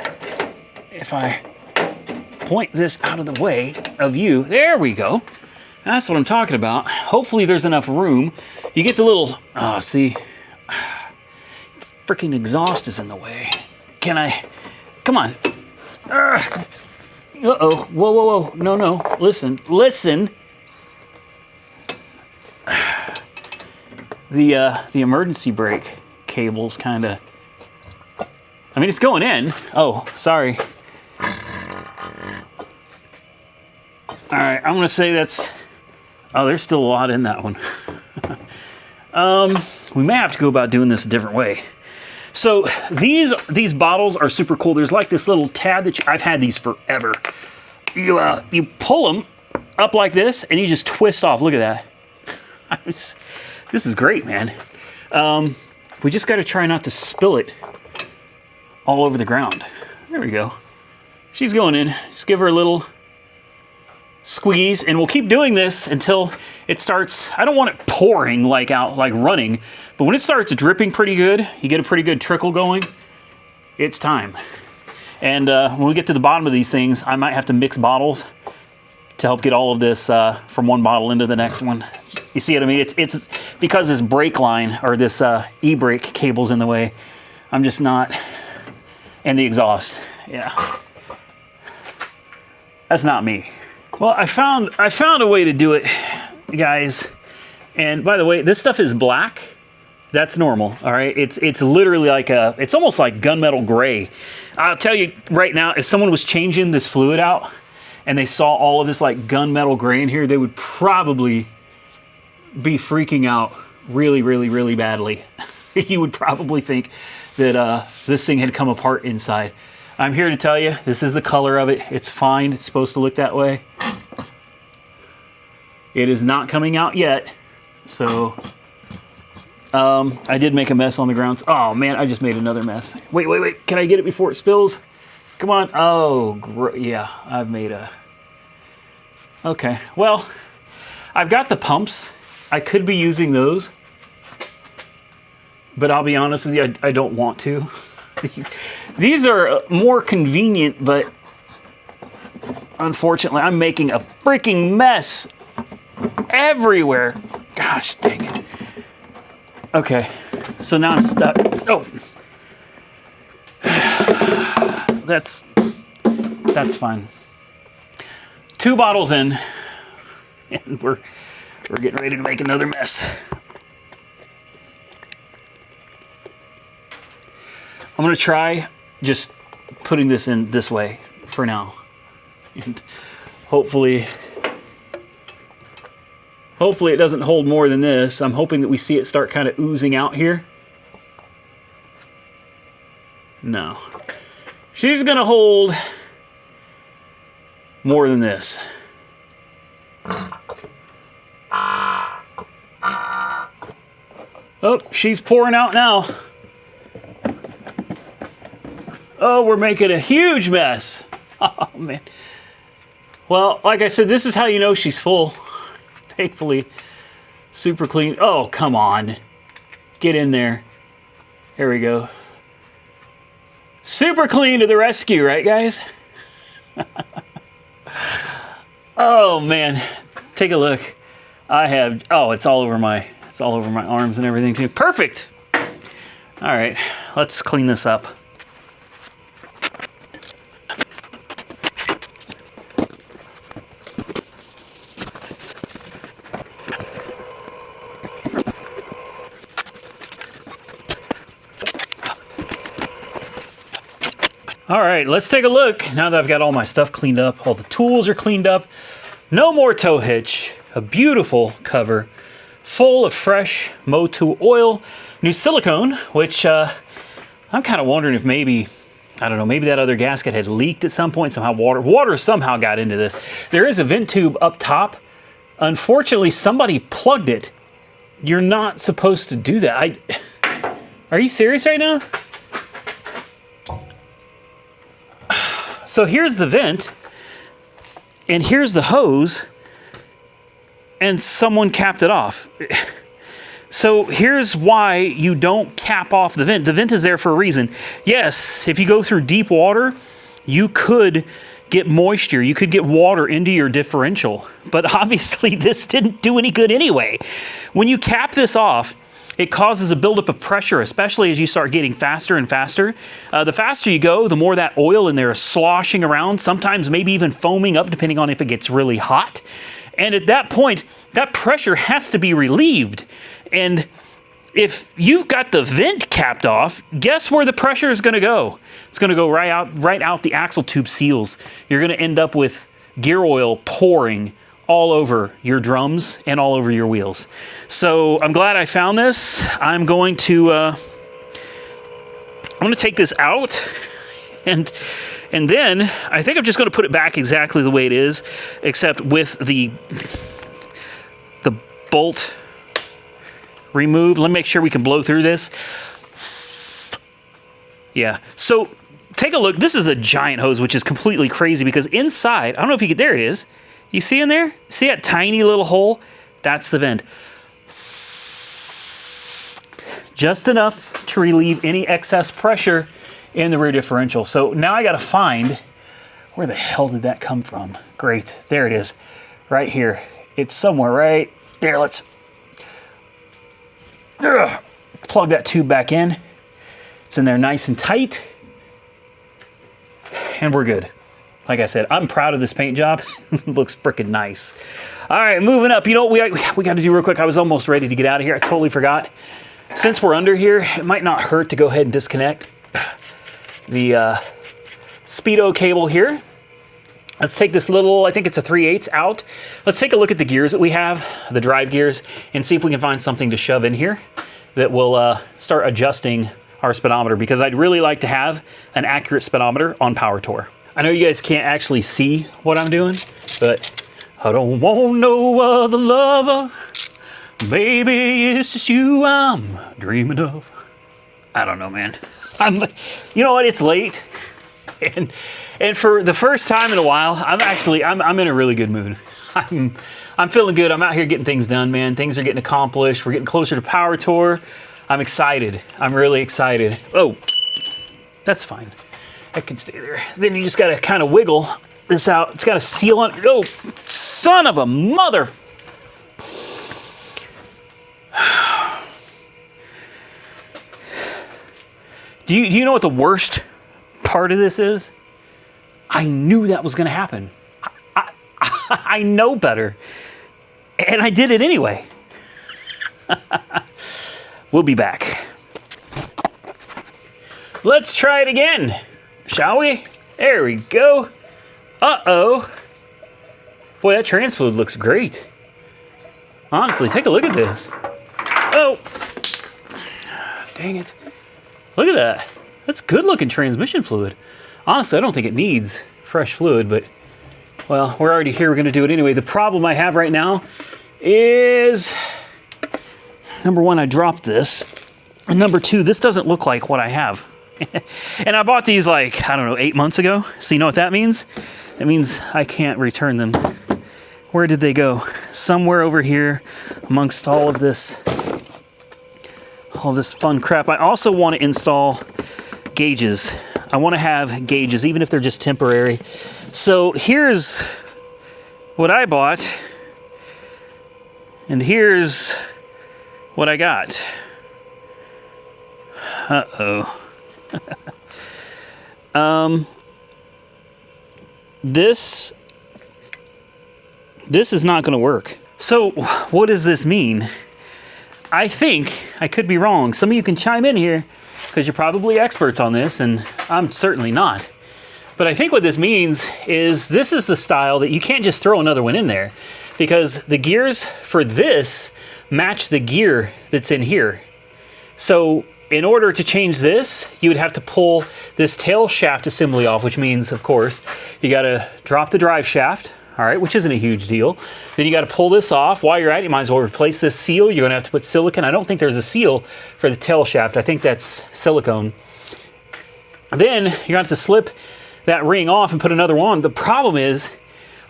If I point this out of the way of you, there we go. That's what I'm talking about. Hopefully there's enough room. You get the little, see, freaking exhaust is in the way. Can I, come on. Uh-oh, whoa, no, listen. The emergency brake cable's kind of, I mean, it's going in. Oh, sorry. All right, I'm gonna say that's, oh, there's still a lot in that one. We may have to go about doing this a different way. So these bottles are super cool. There's like this little tab that I've had these forever. You pull them up like this and you just twist off. Look at that. This is great, man. We just got to try not to spill it all over the ground. There we go. She's going in. Just give her a little squeeze, and we'll keep doing this until it starts. I don't want it pouring like running, but when it starts dripping pretty good, you get a pretty good trickle going, it's time. And when we get to the bottom of these things, I might have to mix bottles to help get all of this from one bottle into the next one. You see what I mean? It's because this brake line, or this e-brake cable's in the way. I'm just not, and the exhaust, yeah. That's not me. Well, I found a way to do it, guys. And by the way, this stuff is black. That's normal, all right? It's literally like it's almost like gunmetal gray. I'll tell you right now, if someone was changing this fluid out and they saw all of this like gunmetal gray in here, they would probably be freaking out really, really, really badly. You would probably think that this thing had come apart inside. I'm here to tell you, this is the color of it. It's fine. It's supposed to look that way. It is not coming out yet. So, I did make a mess on the grounds. Oh man, I just made another mess. Wait. Can I get it before it spills? Come on. Oh, yeah, I've made a... Okay, well, I've got the pumps. I could be using those. But I'll be honest with you, I don't want to. These are more convenient, but unfortunately, I'm making a freaking mess everywhere. Gosh dang it. Okay, so now I'm stuck. Oh, that's fine. 2 bottles in, and we're getting ready to make another mess. I'm gonna try just putting this in this way for now, and hopefully it doesn't hold more than this. I'm hoping that we see it start kind of oozing out here. No. She's gonna hold more than this. Oh, she's pouring out now. Oh, we're making a huge mess. Oh, man. Well, like I said, this is how you know she's full. Thankfully, super clean. Oh, come on. Get in there. There we go. Super clean to the rescue, right, guys? Oh, man. Take a look. I have, oh, it's all over my arms and everything too. Perfect. All right, let's clean this up. All right, let's take a look. Now that I've got all my stuff cleaned up, all the tools are cleaned up, no more tow hitch, a beautiful cover, full of fresh Motul oil, new silicone, which I'm kind of wondering if maybe, I don't know, maybe that other gasket had leaked at some point, somehow water somehow got into this. There is a vent tube up top. Unfortunately, somebody plugged it. You're not supposed to do that. Are you serious right now? So here's the vent, and here's the hose, and someone capped it off. So here's why you don't cap off the vent. The vent is there for a reason. Yes, if you go through deep water, you could get moisture. You could get water into your differential. But obviously this didn't do any good anyway. When you cap this off, it causes a buildup of pressure, especially as you start getting faster and faster. The faster you go, the more that oil in there is sloshing around, sometimes maybe even foaming up, depending on if it gets really hot. And at that point, that pressure has to be relieved. And if you've got the vent capped off, guess where the pressure is going to go? It's going to go right out the axle tube seals. You're going to end up with gear oil pouring all over your drums and all over your wheels. So I'm glad I found this. I'm going to take this out, and then I think I'm just going to put it back exactly the way it is, except with the bolt removed. Let me make sure we can blow through this. Yeah. So take a look. This is a giant hose, which is completely crazy because inside, I don't know if you can, there it is. You see in there? See that tiny little hole? That's the vent. Just enough to relieve any excess pressure in the rear differential. So now I got to find, where the hell did that come from? Great, there it is, right here. It's somewhere right there. Let's plug that tube back in. It's in there nice and tight, and we're good. Like I said, I'm proud of this paint job. It looks freaking nice. All right, moving up. You know what we got to do real quick? I was almost ready to get out of here. I totally forgot. Since we're under here, it might not hurt to go ahead and disconnect the Speedo cable here. Let's take this little, I think it's a 3/8 out. Let's take a look at the gears that we have, the drive gears, and see if we can find something to shove in here that will start adjusting our speedometer, because I'd really like to have an accurate speedometer on Power Tour. I know you guys can't actually see what I'm doing, but I don't want no other lover. Baby, it's just you I'm dreaming of. I don't know, man. You know what? It's late, and for the first time in a while, I'm in a really good mood. I'm feeling good. I'm out here getting things done, man. Things are getting accomplished. We're getting closer to Power Tour. I'm excited. I'm really excited. Oh, that's fine. That can stay there. Then you just gotta kind of wiggle this out. It's got a seal on it. Oh, son of a mother. Do you know what the worst part of this is? I knew that was gonna happen. I know better. And I did it anyway. We'll be back. Let's try it again, shall we? There we go. Uh-oh. Boy, that trans fluid looks great. Honestly, take a look at this. Oh. Dang it. Look at that. That's good looking transmission fluid. Honestly, I don't think it needs fresh fluid, but well, we're already here. We're going to do it anyway. The problem I have right now is, number one, I dropped this. And number two, this doesn't look like what I have. And I bought these like, I don't know, 8 months ago. So you know what that means? That means I can't return them. Where did they go? Somewhere over here amongst all this fun crap. I also want to install gauges. I want to have gauges, even if they're just temporary. So here's what I bought, and here's what I got. Uh-oh. This is not going to work. So what does this mean? I think, I could be wrong. Some of you can chime in here because you're probably experts on this, and I'm certainly not. But I think what this means is this is the style that you can't just throw another one in there, because the gears for this match the gear that's in here. So in order to change this, you would have to pull this tail shaft assembly off, which means, of course, you got to drop the drive shaft, all right, which isn't a huge deal. Then you got to pull this off. While you're at it, you might as well replace this seal. You're going to have to put silicone. I don't think there's a seal for the tail shaft. I think that's silicone. Then you're going to have to slip that ring off and put another one on. The problem is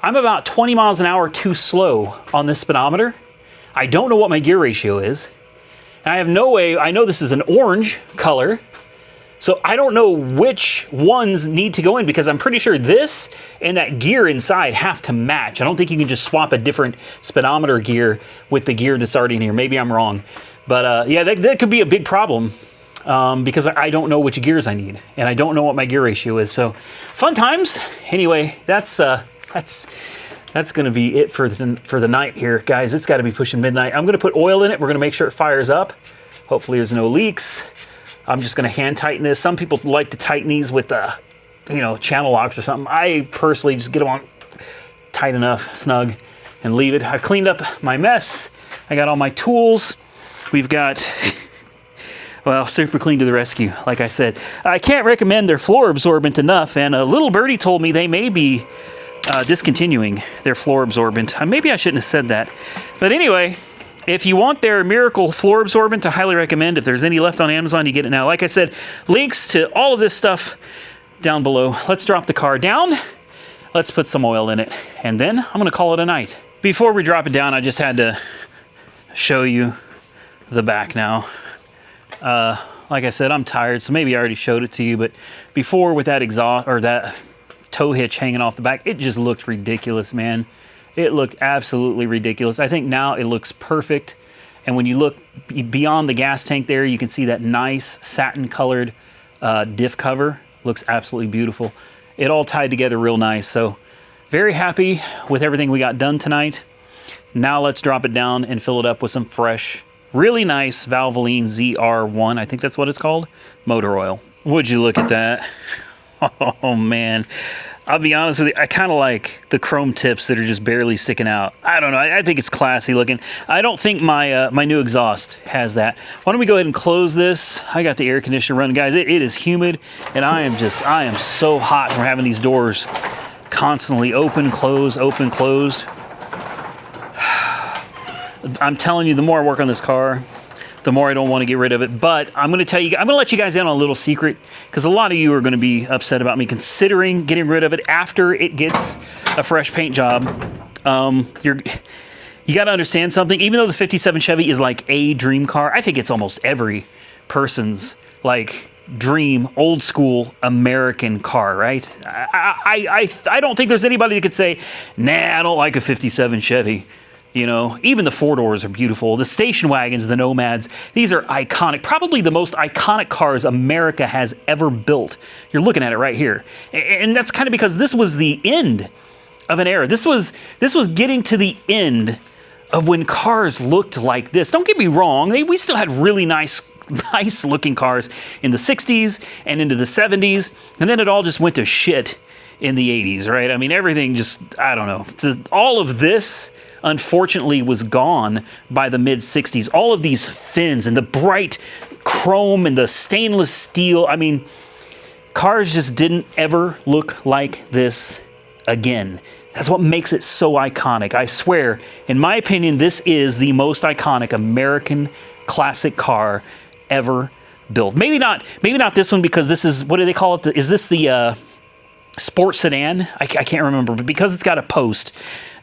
I'm about 20 miles an hour too slow on this speedometer. I don't know what my gear ratio is. And I have no way, I know this is an orange color, so I don't know which ones need to go in, because I'm pretty sure this and that gear inside have to match. I don't think you can just swap a different speedometer gear with the gear that's already in here. Maybe I'm wrong. But yeah, that could be a big problem, because I don't know which gears I need, and I don't know what my gear ratio is. So fun times. Anyway, that's going to be it for the night here, guys. It's got to be pushing midnight. I'm going to put oil in it. We're going to make sure it fires up. Hopefully there's no leaks. I'm just going to hand tighten this. Some people like to tighten these with, channel locks or something. I personally just get them on tight enough, snug, and leave it. I've cleaned up my mess. I got all my tools. We've got, well, super clean to the rescue, like I said. I can't recommend their floor absorbent enough, and a little birdie told me they may be discontinuing their floor absorbent. Maybe I shouldn't have said that. But anyway, if you want their Miracle floor absorbent, I highly recommend. If there's any left on Amazon, you get it now. Like I said, links to all of this stuff down below. Let's drop the car down. Let's put some oil in it. And then I'm going to call it a night. Before we drop it down, I just had to show you the back now. Like I said, I'm tired, so maybe I already showed it to you. But before, with that exhaust or that tow hitch hanging off the back, it just looked ridiculous, man. It looked absolutely ridiculous. I think now it looks perfect. And when you look beyond the gas tank there, you can see that nice satin colored diff cover. Looks absolutely beautiful. It all tied together real nice. So very happy with everything we got done tonight. Now let's drop it down and fill it up with some fresh, really nice Valvoline ZR1, I think that's what it's called, motor oil. Would you look at that? Oh man, I'll be honest with you, I kind of like the chrome tips that are just barely sticking out. I don't know, I think it's classy looking. I don't think my my new exhaust has that. Why don't we go ahead and close this? I got the air conditioner running, guys. It is humid, and I am so hot from having these doors constantly open, close, open, closed. I'm telling you, the more I work on this car, the more I don't want to get rid of it. But I'm going to let you guys in on a little secret, because a lot of you are going to be upset about me considering getting rid of it after it gets a fresh paint job. You got to understand something. Even though the 57 Chevy is like a dream car, I think it's almost every person's like dream old school American car, right? I don't think there's anybody that could say, nah, I don't like a 57 Chevy. You know, even the four doors are beautiful. The station wagons, the Nomads, these are iconic. Probably the most iconic cars America has ever built. You're looking at it right here. And that's kind of because this was the end of an era. This was getting to the end of when cars looked like this. Don't get me wrong. We still had really nice looking cars in the 60s and into the 70s. And then it all just went to shit in the 80s, right? I mean, everything just, I don't know. All of this, unfortunately, was gone by the mid-60s. All of these fins and the bright chrome and the stainless steel. I mean, Cars just didn't ever look like this again. That's what makes it so iconic. I swear, in my opinion, this is the most iconic American classic car ever built. Maybe not this one, because this is, what do they call it? Is this the sport sedan? I can't remember, but because it's got a post,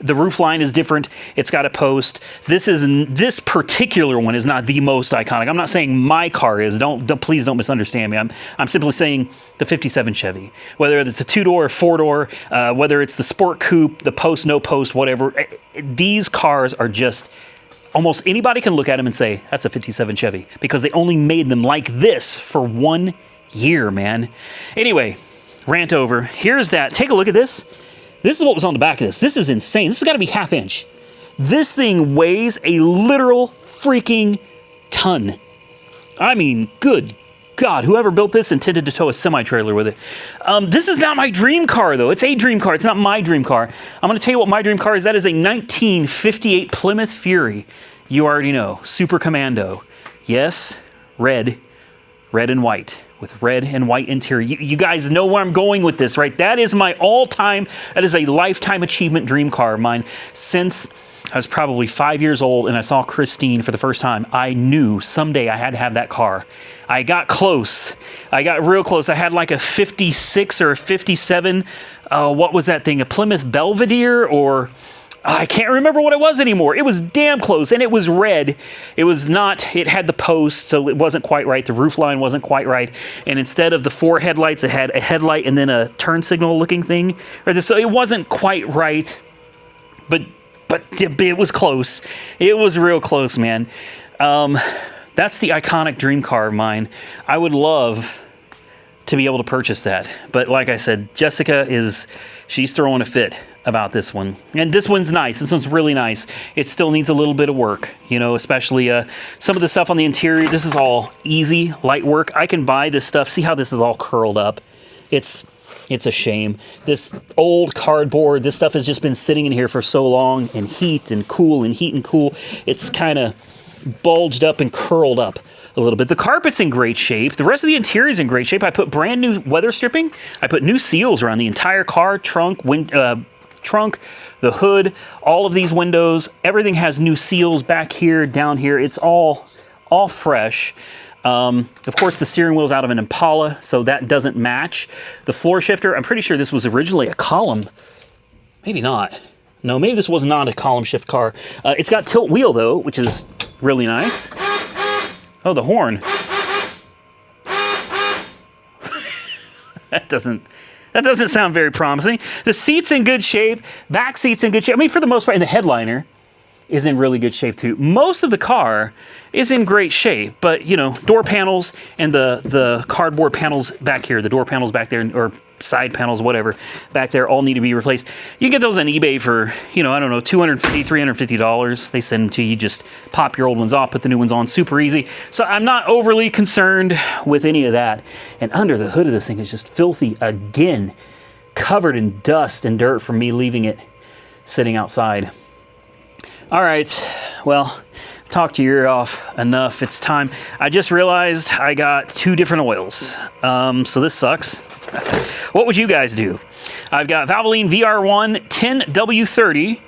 the roof line is different. It's got a post. This particular one is not the most iconic. I'm not saying my car is. Please don't misunderstand me. I'm simply saying the '57 Chevy. Whether it's a 2-door or 4-door, whether it's the sport coupe, the post, no post, whatever. These cars are just, almost anybody can look at them and say that's a '57 Chevy, because they only made them like this for 1 year, man. Anyway, rant over. Here's that. Take a look at this. This is what was on the back of this. This is insane. This has got to be ½ inch. This thing weighs a literal freaking ton. I mean, good God, whoever built this intended to tow a semi-trailer with it. This is not my dream car, though. It's a dream car. It's not my dream car. I'm going to tell you what my dream car is. That is a 1958 Plymouth Fury. You already know. Super Commando. Yes, red and white, with red and white interior. You guys know where I'm going with this, right? That is my all-time, that is a lifetime achievement dream car of mine. Since I was probably 5 years old and I saw Christine for the first time, I knew someday I had to have that car. I got close. I got real close. I had like a 56 or a 57, what was that thing? A Plymouth Belvedere, or I can't remember what it was anymore. It was damn close, and it was red. It was not, it had the post, so it wasn't quite right. The roof line wasn't quite right. And instead of the 4 headlights, it had a headlight and then a turn signal looking thing. So it wasn't quite right, but it was close. It was real close, man. That's the iconic dream car of mine. I would love to be able to purchase that. But like I said, Jessica she's throwing a fit about this one. And this one's nice. This one's really nice. It still needs a little bit of work, especially some of the stuff on the interior. This is all easy, light work. I can buy this stuff. See how this is all curled up? It's a shame. This old cardboard, this stuff has just been sitting in here for so long, and heat and cool and heat and cool. It's kind of bulged up and curled up a little bit. The carpet's in great shape. The rest of the interior is in great shape. I put brand new weather stripping. I put new seals around the entire car, trunk, the hood, all of these windows. Everything has new seals back here, down here. It's all fresh. Of course, the steering wheel's out of an Impala, so that doesn't match. The floor shifter, I'm pretty sure this was originally a column. Maybe not. No, maybe this was not a column shift car. It's got tilt wheel, though, which is really nice. Oh, the horn. That doesn't sound very promising. The seat's in good shape. Back seat's in good shape. I mean, for the most part, and the headliner is in really good shape too. Most of the car is in great shape, but door panels and the cardboard panels back here, the door panels back there, or side panels, whatever, back there, all need to be replaced. You can get those on eBay for, I don't know, $250, $350. They send them to you. Just pop your old ones off, put the new ones on, super easy. So I'm not overly concerned with any of that. And under the hood of this thing is just filthy again, covered in dust and dirt from me leaving it sitting outside. All right, well, talked your ear off enough. It's time. I just realized I got 2 different oils. So this sucks. What would you guys do? I've got Valvoline VR1 10W30,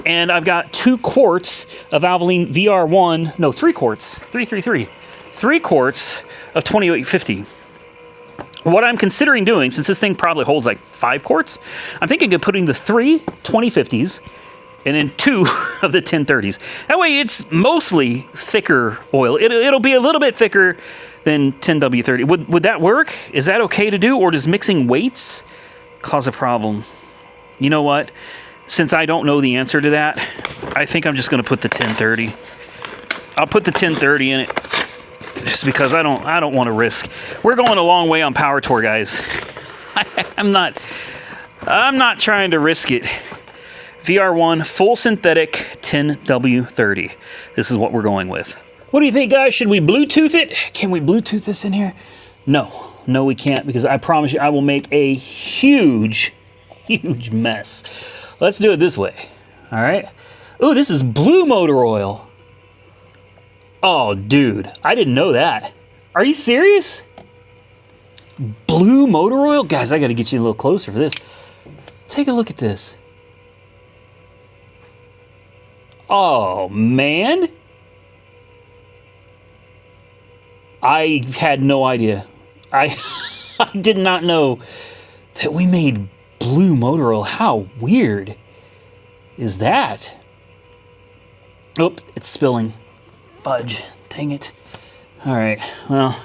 and I've got 2 quarts of Valvoline VR1, no, 3 quarts, 3 quarts of 2850. What I'm considering doing, since this thing probably holds like 5 quarts, I'm thinking of putting the 3 2050s and then 2 of the 1030s. That way it's mostly thicker oil. It'll be a little bit thicker than 10W30. Would that work? Is that okay to do? Or does mixing weights cause a problem? You know what? Since I don't know the answer to that, I think I'm just going to put the 1030. I'll put the 1030 in it just because I don't want to risk. We're going a long way on Power Tour, guys. I'm not trying to risk it. VR1 full synthetic 10W30. This is what we're going with. What do you think, guys? Should we Bluetooth it? Can we Bluetooth this in here? No, we can't, because I promise you I will make a huge mess. Let's do it this way. All right. Ooh, this is blue motor oil. Oh, dude, I didn't know that. Are you serious? Blue motor oil? Guys, I got to get you a little closer for this. Take a look at this. Oh, man. I had no idea. I did not know that we made blue motor oil. How weird is that? Oh, it's spilling. Fudge. Dang it. All right. Well,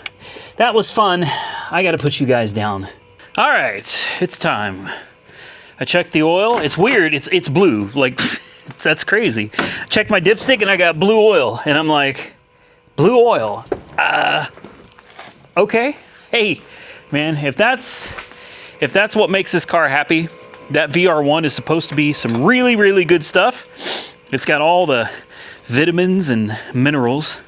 that was fun. I got to put you guys down. All right. It's time. I checked the oil. It's weird. It's blue. Like, that's crazy. Checked my dipstick and I got blue oil. And I'm like, blue oil. Okay. Hey, man, if that's what makes this car happy, that VR1 is supposed to be some really, really good stuff. It's got all the vitamins and minerals,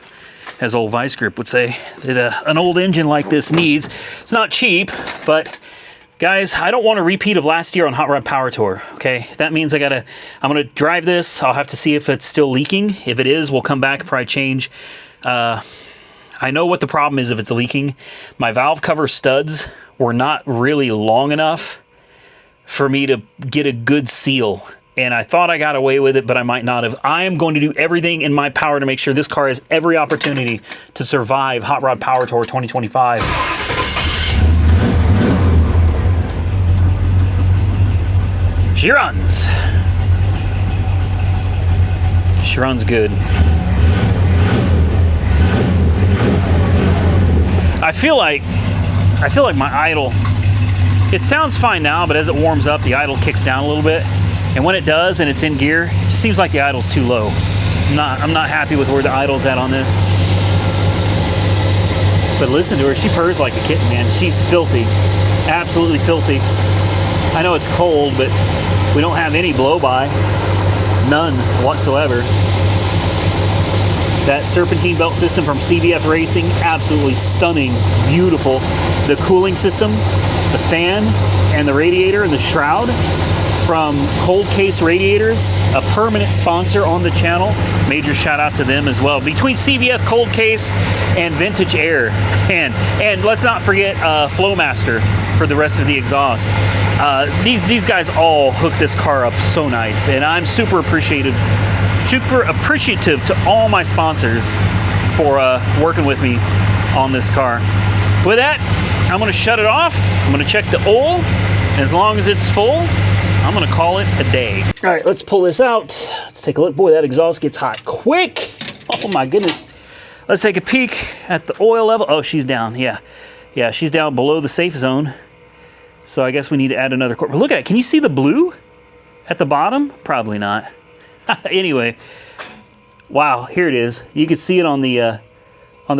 as old Vice Grip would say, that an old engine like this needs. It's not cheap, but guys, I don't want a repeat of last year on Hot Rod Power Tour, okay? That means I'm gonna drive this. I'll have to see if it's still leaking. If it is, we'll come back, probably change. I know what the problem is if it's leaking. My valve cover studs were not really long enough for me to get a good seal. And I thought I got away with it, but I might not have. I am going to do everything in my power to make sure this car has every opportunity to survive Hot Rod Power Tour 2025. She runs. She runs good. I feel like my idle, it sounds fine now, but as it warms up, the idle kicks down a little bit. And when it does and it's in gear, it just seems like the idle's too low. I'm not happy with where the idle's at on this. But listen to her, she purrs like a kitten, man. She's filthy, absolutely filthy. I know it's cold, but we don't have any blow-by, none whatsoever. That serpentine belt system from CBF Racing, absolutely stunning, beautiful. The cooling system, the fan, and the radiator and the shroud from Cold Case Radiators, a permanent sponsor on the channel. Major shout out to them as well. Between CBF, Cold Case, and Vintage Air. And let's not forget Flowmaster for the rest of the exhaust. These guys all hooked this car up so nice, and I'm super appreciative to all my sponsors for working with me on this car. With that, I'm going to shut it off. I'm going to check the oil. And as long as it's full, I'm going to call it a day. All right, let's pull this out. Let's take a look. Boy, that exhaust gets hot quick. Oh my goodness. Let's take a peek at the oil level. Oh, she's down. Yeah, she's down below the safe zone. So I guess we need to add another quart. But look at it. Can you see the blue at the bottom? Probably not. Anyway, wow, here it is. You can see it on the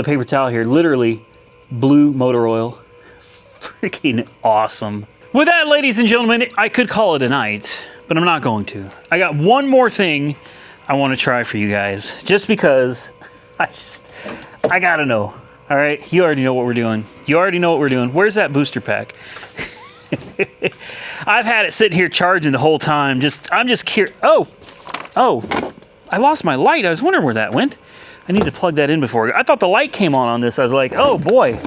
paper towel here. Literally blue motor oil. Freaking awesome. With that, ladies and gentlemen, I could call it a night, but I'm not going to. I got one more thing I want to try for you guys, just because I gotta know. All right, you already know what we're doing. Where's that booster pack? I've had it sitting here charging the whole time. I'm just curious. Oh, I lost my light. I was wondering where that went. I need to plug that in before. I thought the light came on this. I was like, oh boy.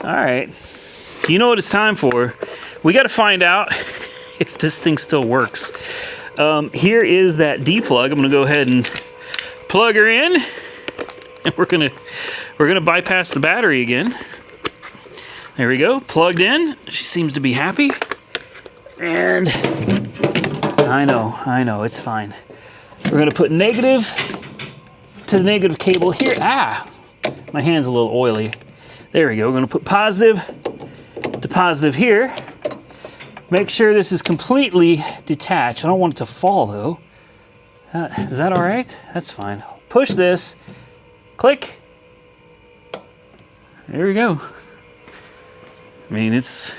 All right. You know what it's time for. We got to find out if this thing still works. Here is that D plug. I'm going to go ahead and plug her in. And we're going to bypass the battery again. There we go. Plugged in. She seems to be happy. And I know, it's fine. We're going to put negative to the negative cable here. My hand's a little oily. There we go. We're going to put positive to positive here. Make sure this is completely detached. I don't want it to fall, though. Is that all right? That's fine. Push this. Click. There we go. I mean, it's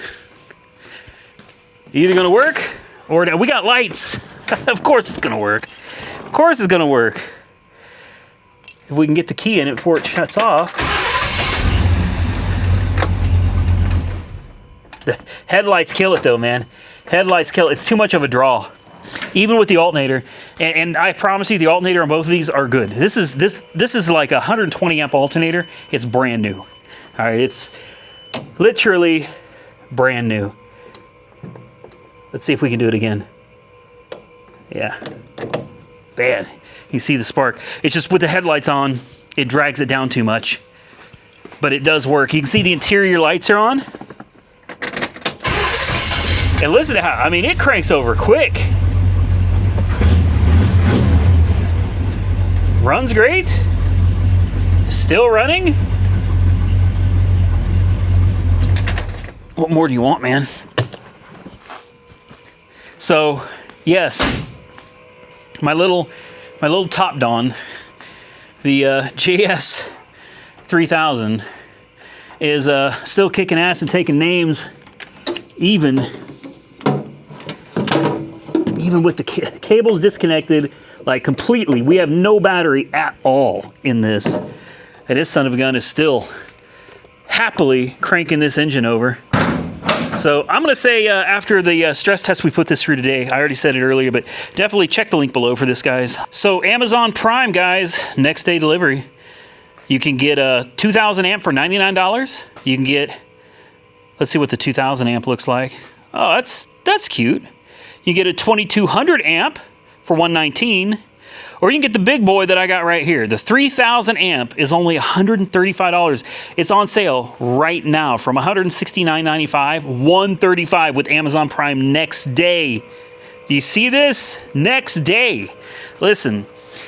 either going to work or we got lights. Of course it's going to work. Of course it's going to work. If we can get the key in it before it shuts off. The headlights kill it though, man. Headlights kill it. It's too much of a draw. Even with the alternator. And I promise you the alternator on both of these are good. This is like a 120 amp alternator. It's brand new. All right, Literally brand new. Let's see if we can do it again. Yeah. Man, you see the spark. It's just with the headlights on, it drags it down too much. But it does work. You can see the interior lights are on. And listen to how, I mean, it cranks over quick. Runs great. Still running. What more do you want, man? So, yes, my little Topdon, the JS 3000, is still kicking ass and taking names, even with the cables disconnected, like completely. We have no battery at all in this, and this son of a gun is still happily cranking this engine over. So I'm going to say after the stress test we put this through today, I already said it earlier, but definitely check the link below for this, guys. So Amazon Prime, guys, next day delivery. You can get a 2000 amp for $99. You can get, let's see what the 2000 amp looks like. Oh, that's cute. You get a 2200 amp for $119. Or you can get the big boy that I got right here. The 3000 amp is only $135. It's on sale right now from $169.95, $135 with Amazon Prime next day. Do you see this? Next day. Listen,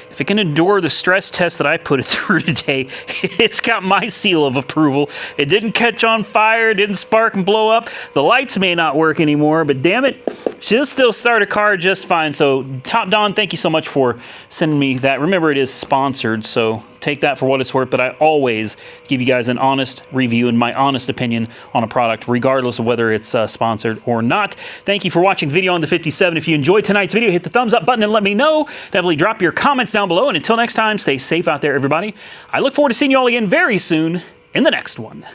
if it can endure the stress test that I put it through today, it's got my seal of approval. It didn't catch on fire, it didn't spark and blow up. The lights may not work anymore, but damn it, she'll still start a car just fine. So Topdon, thank you so much for sending me that. Remember, it is sponsored, so take that for what it's worth, but I always give you guys an honest review and my honest opinion on a product, regardless of whether it's sponsored or not. Thank you for watching the video on the 57. If you enjoyed tonight's video, hit the thumbs up button and let me know. Definitely drop your comments down below, and until next time, stay safe out there, everybody. I look forward to seeing you all again very soon in the next one.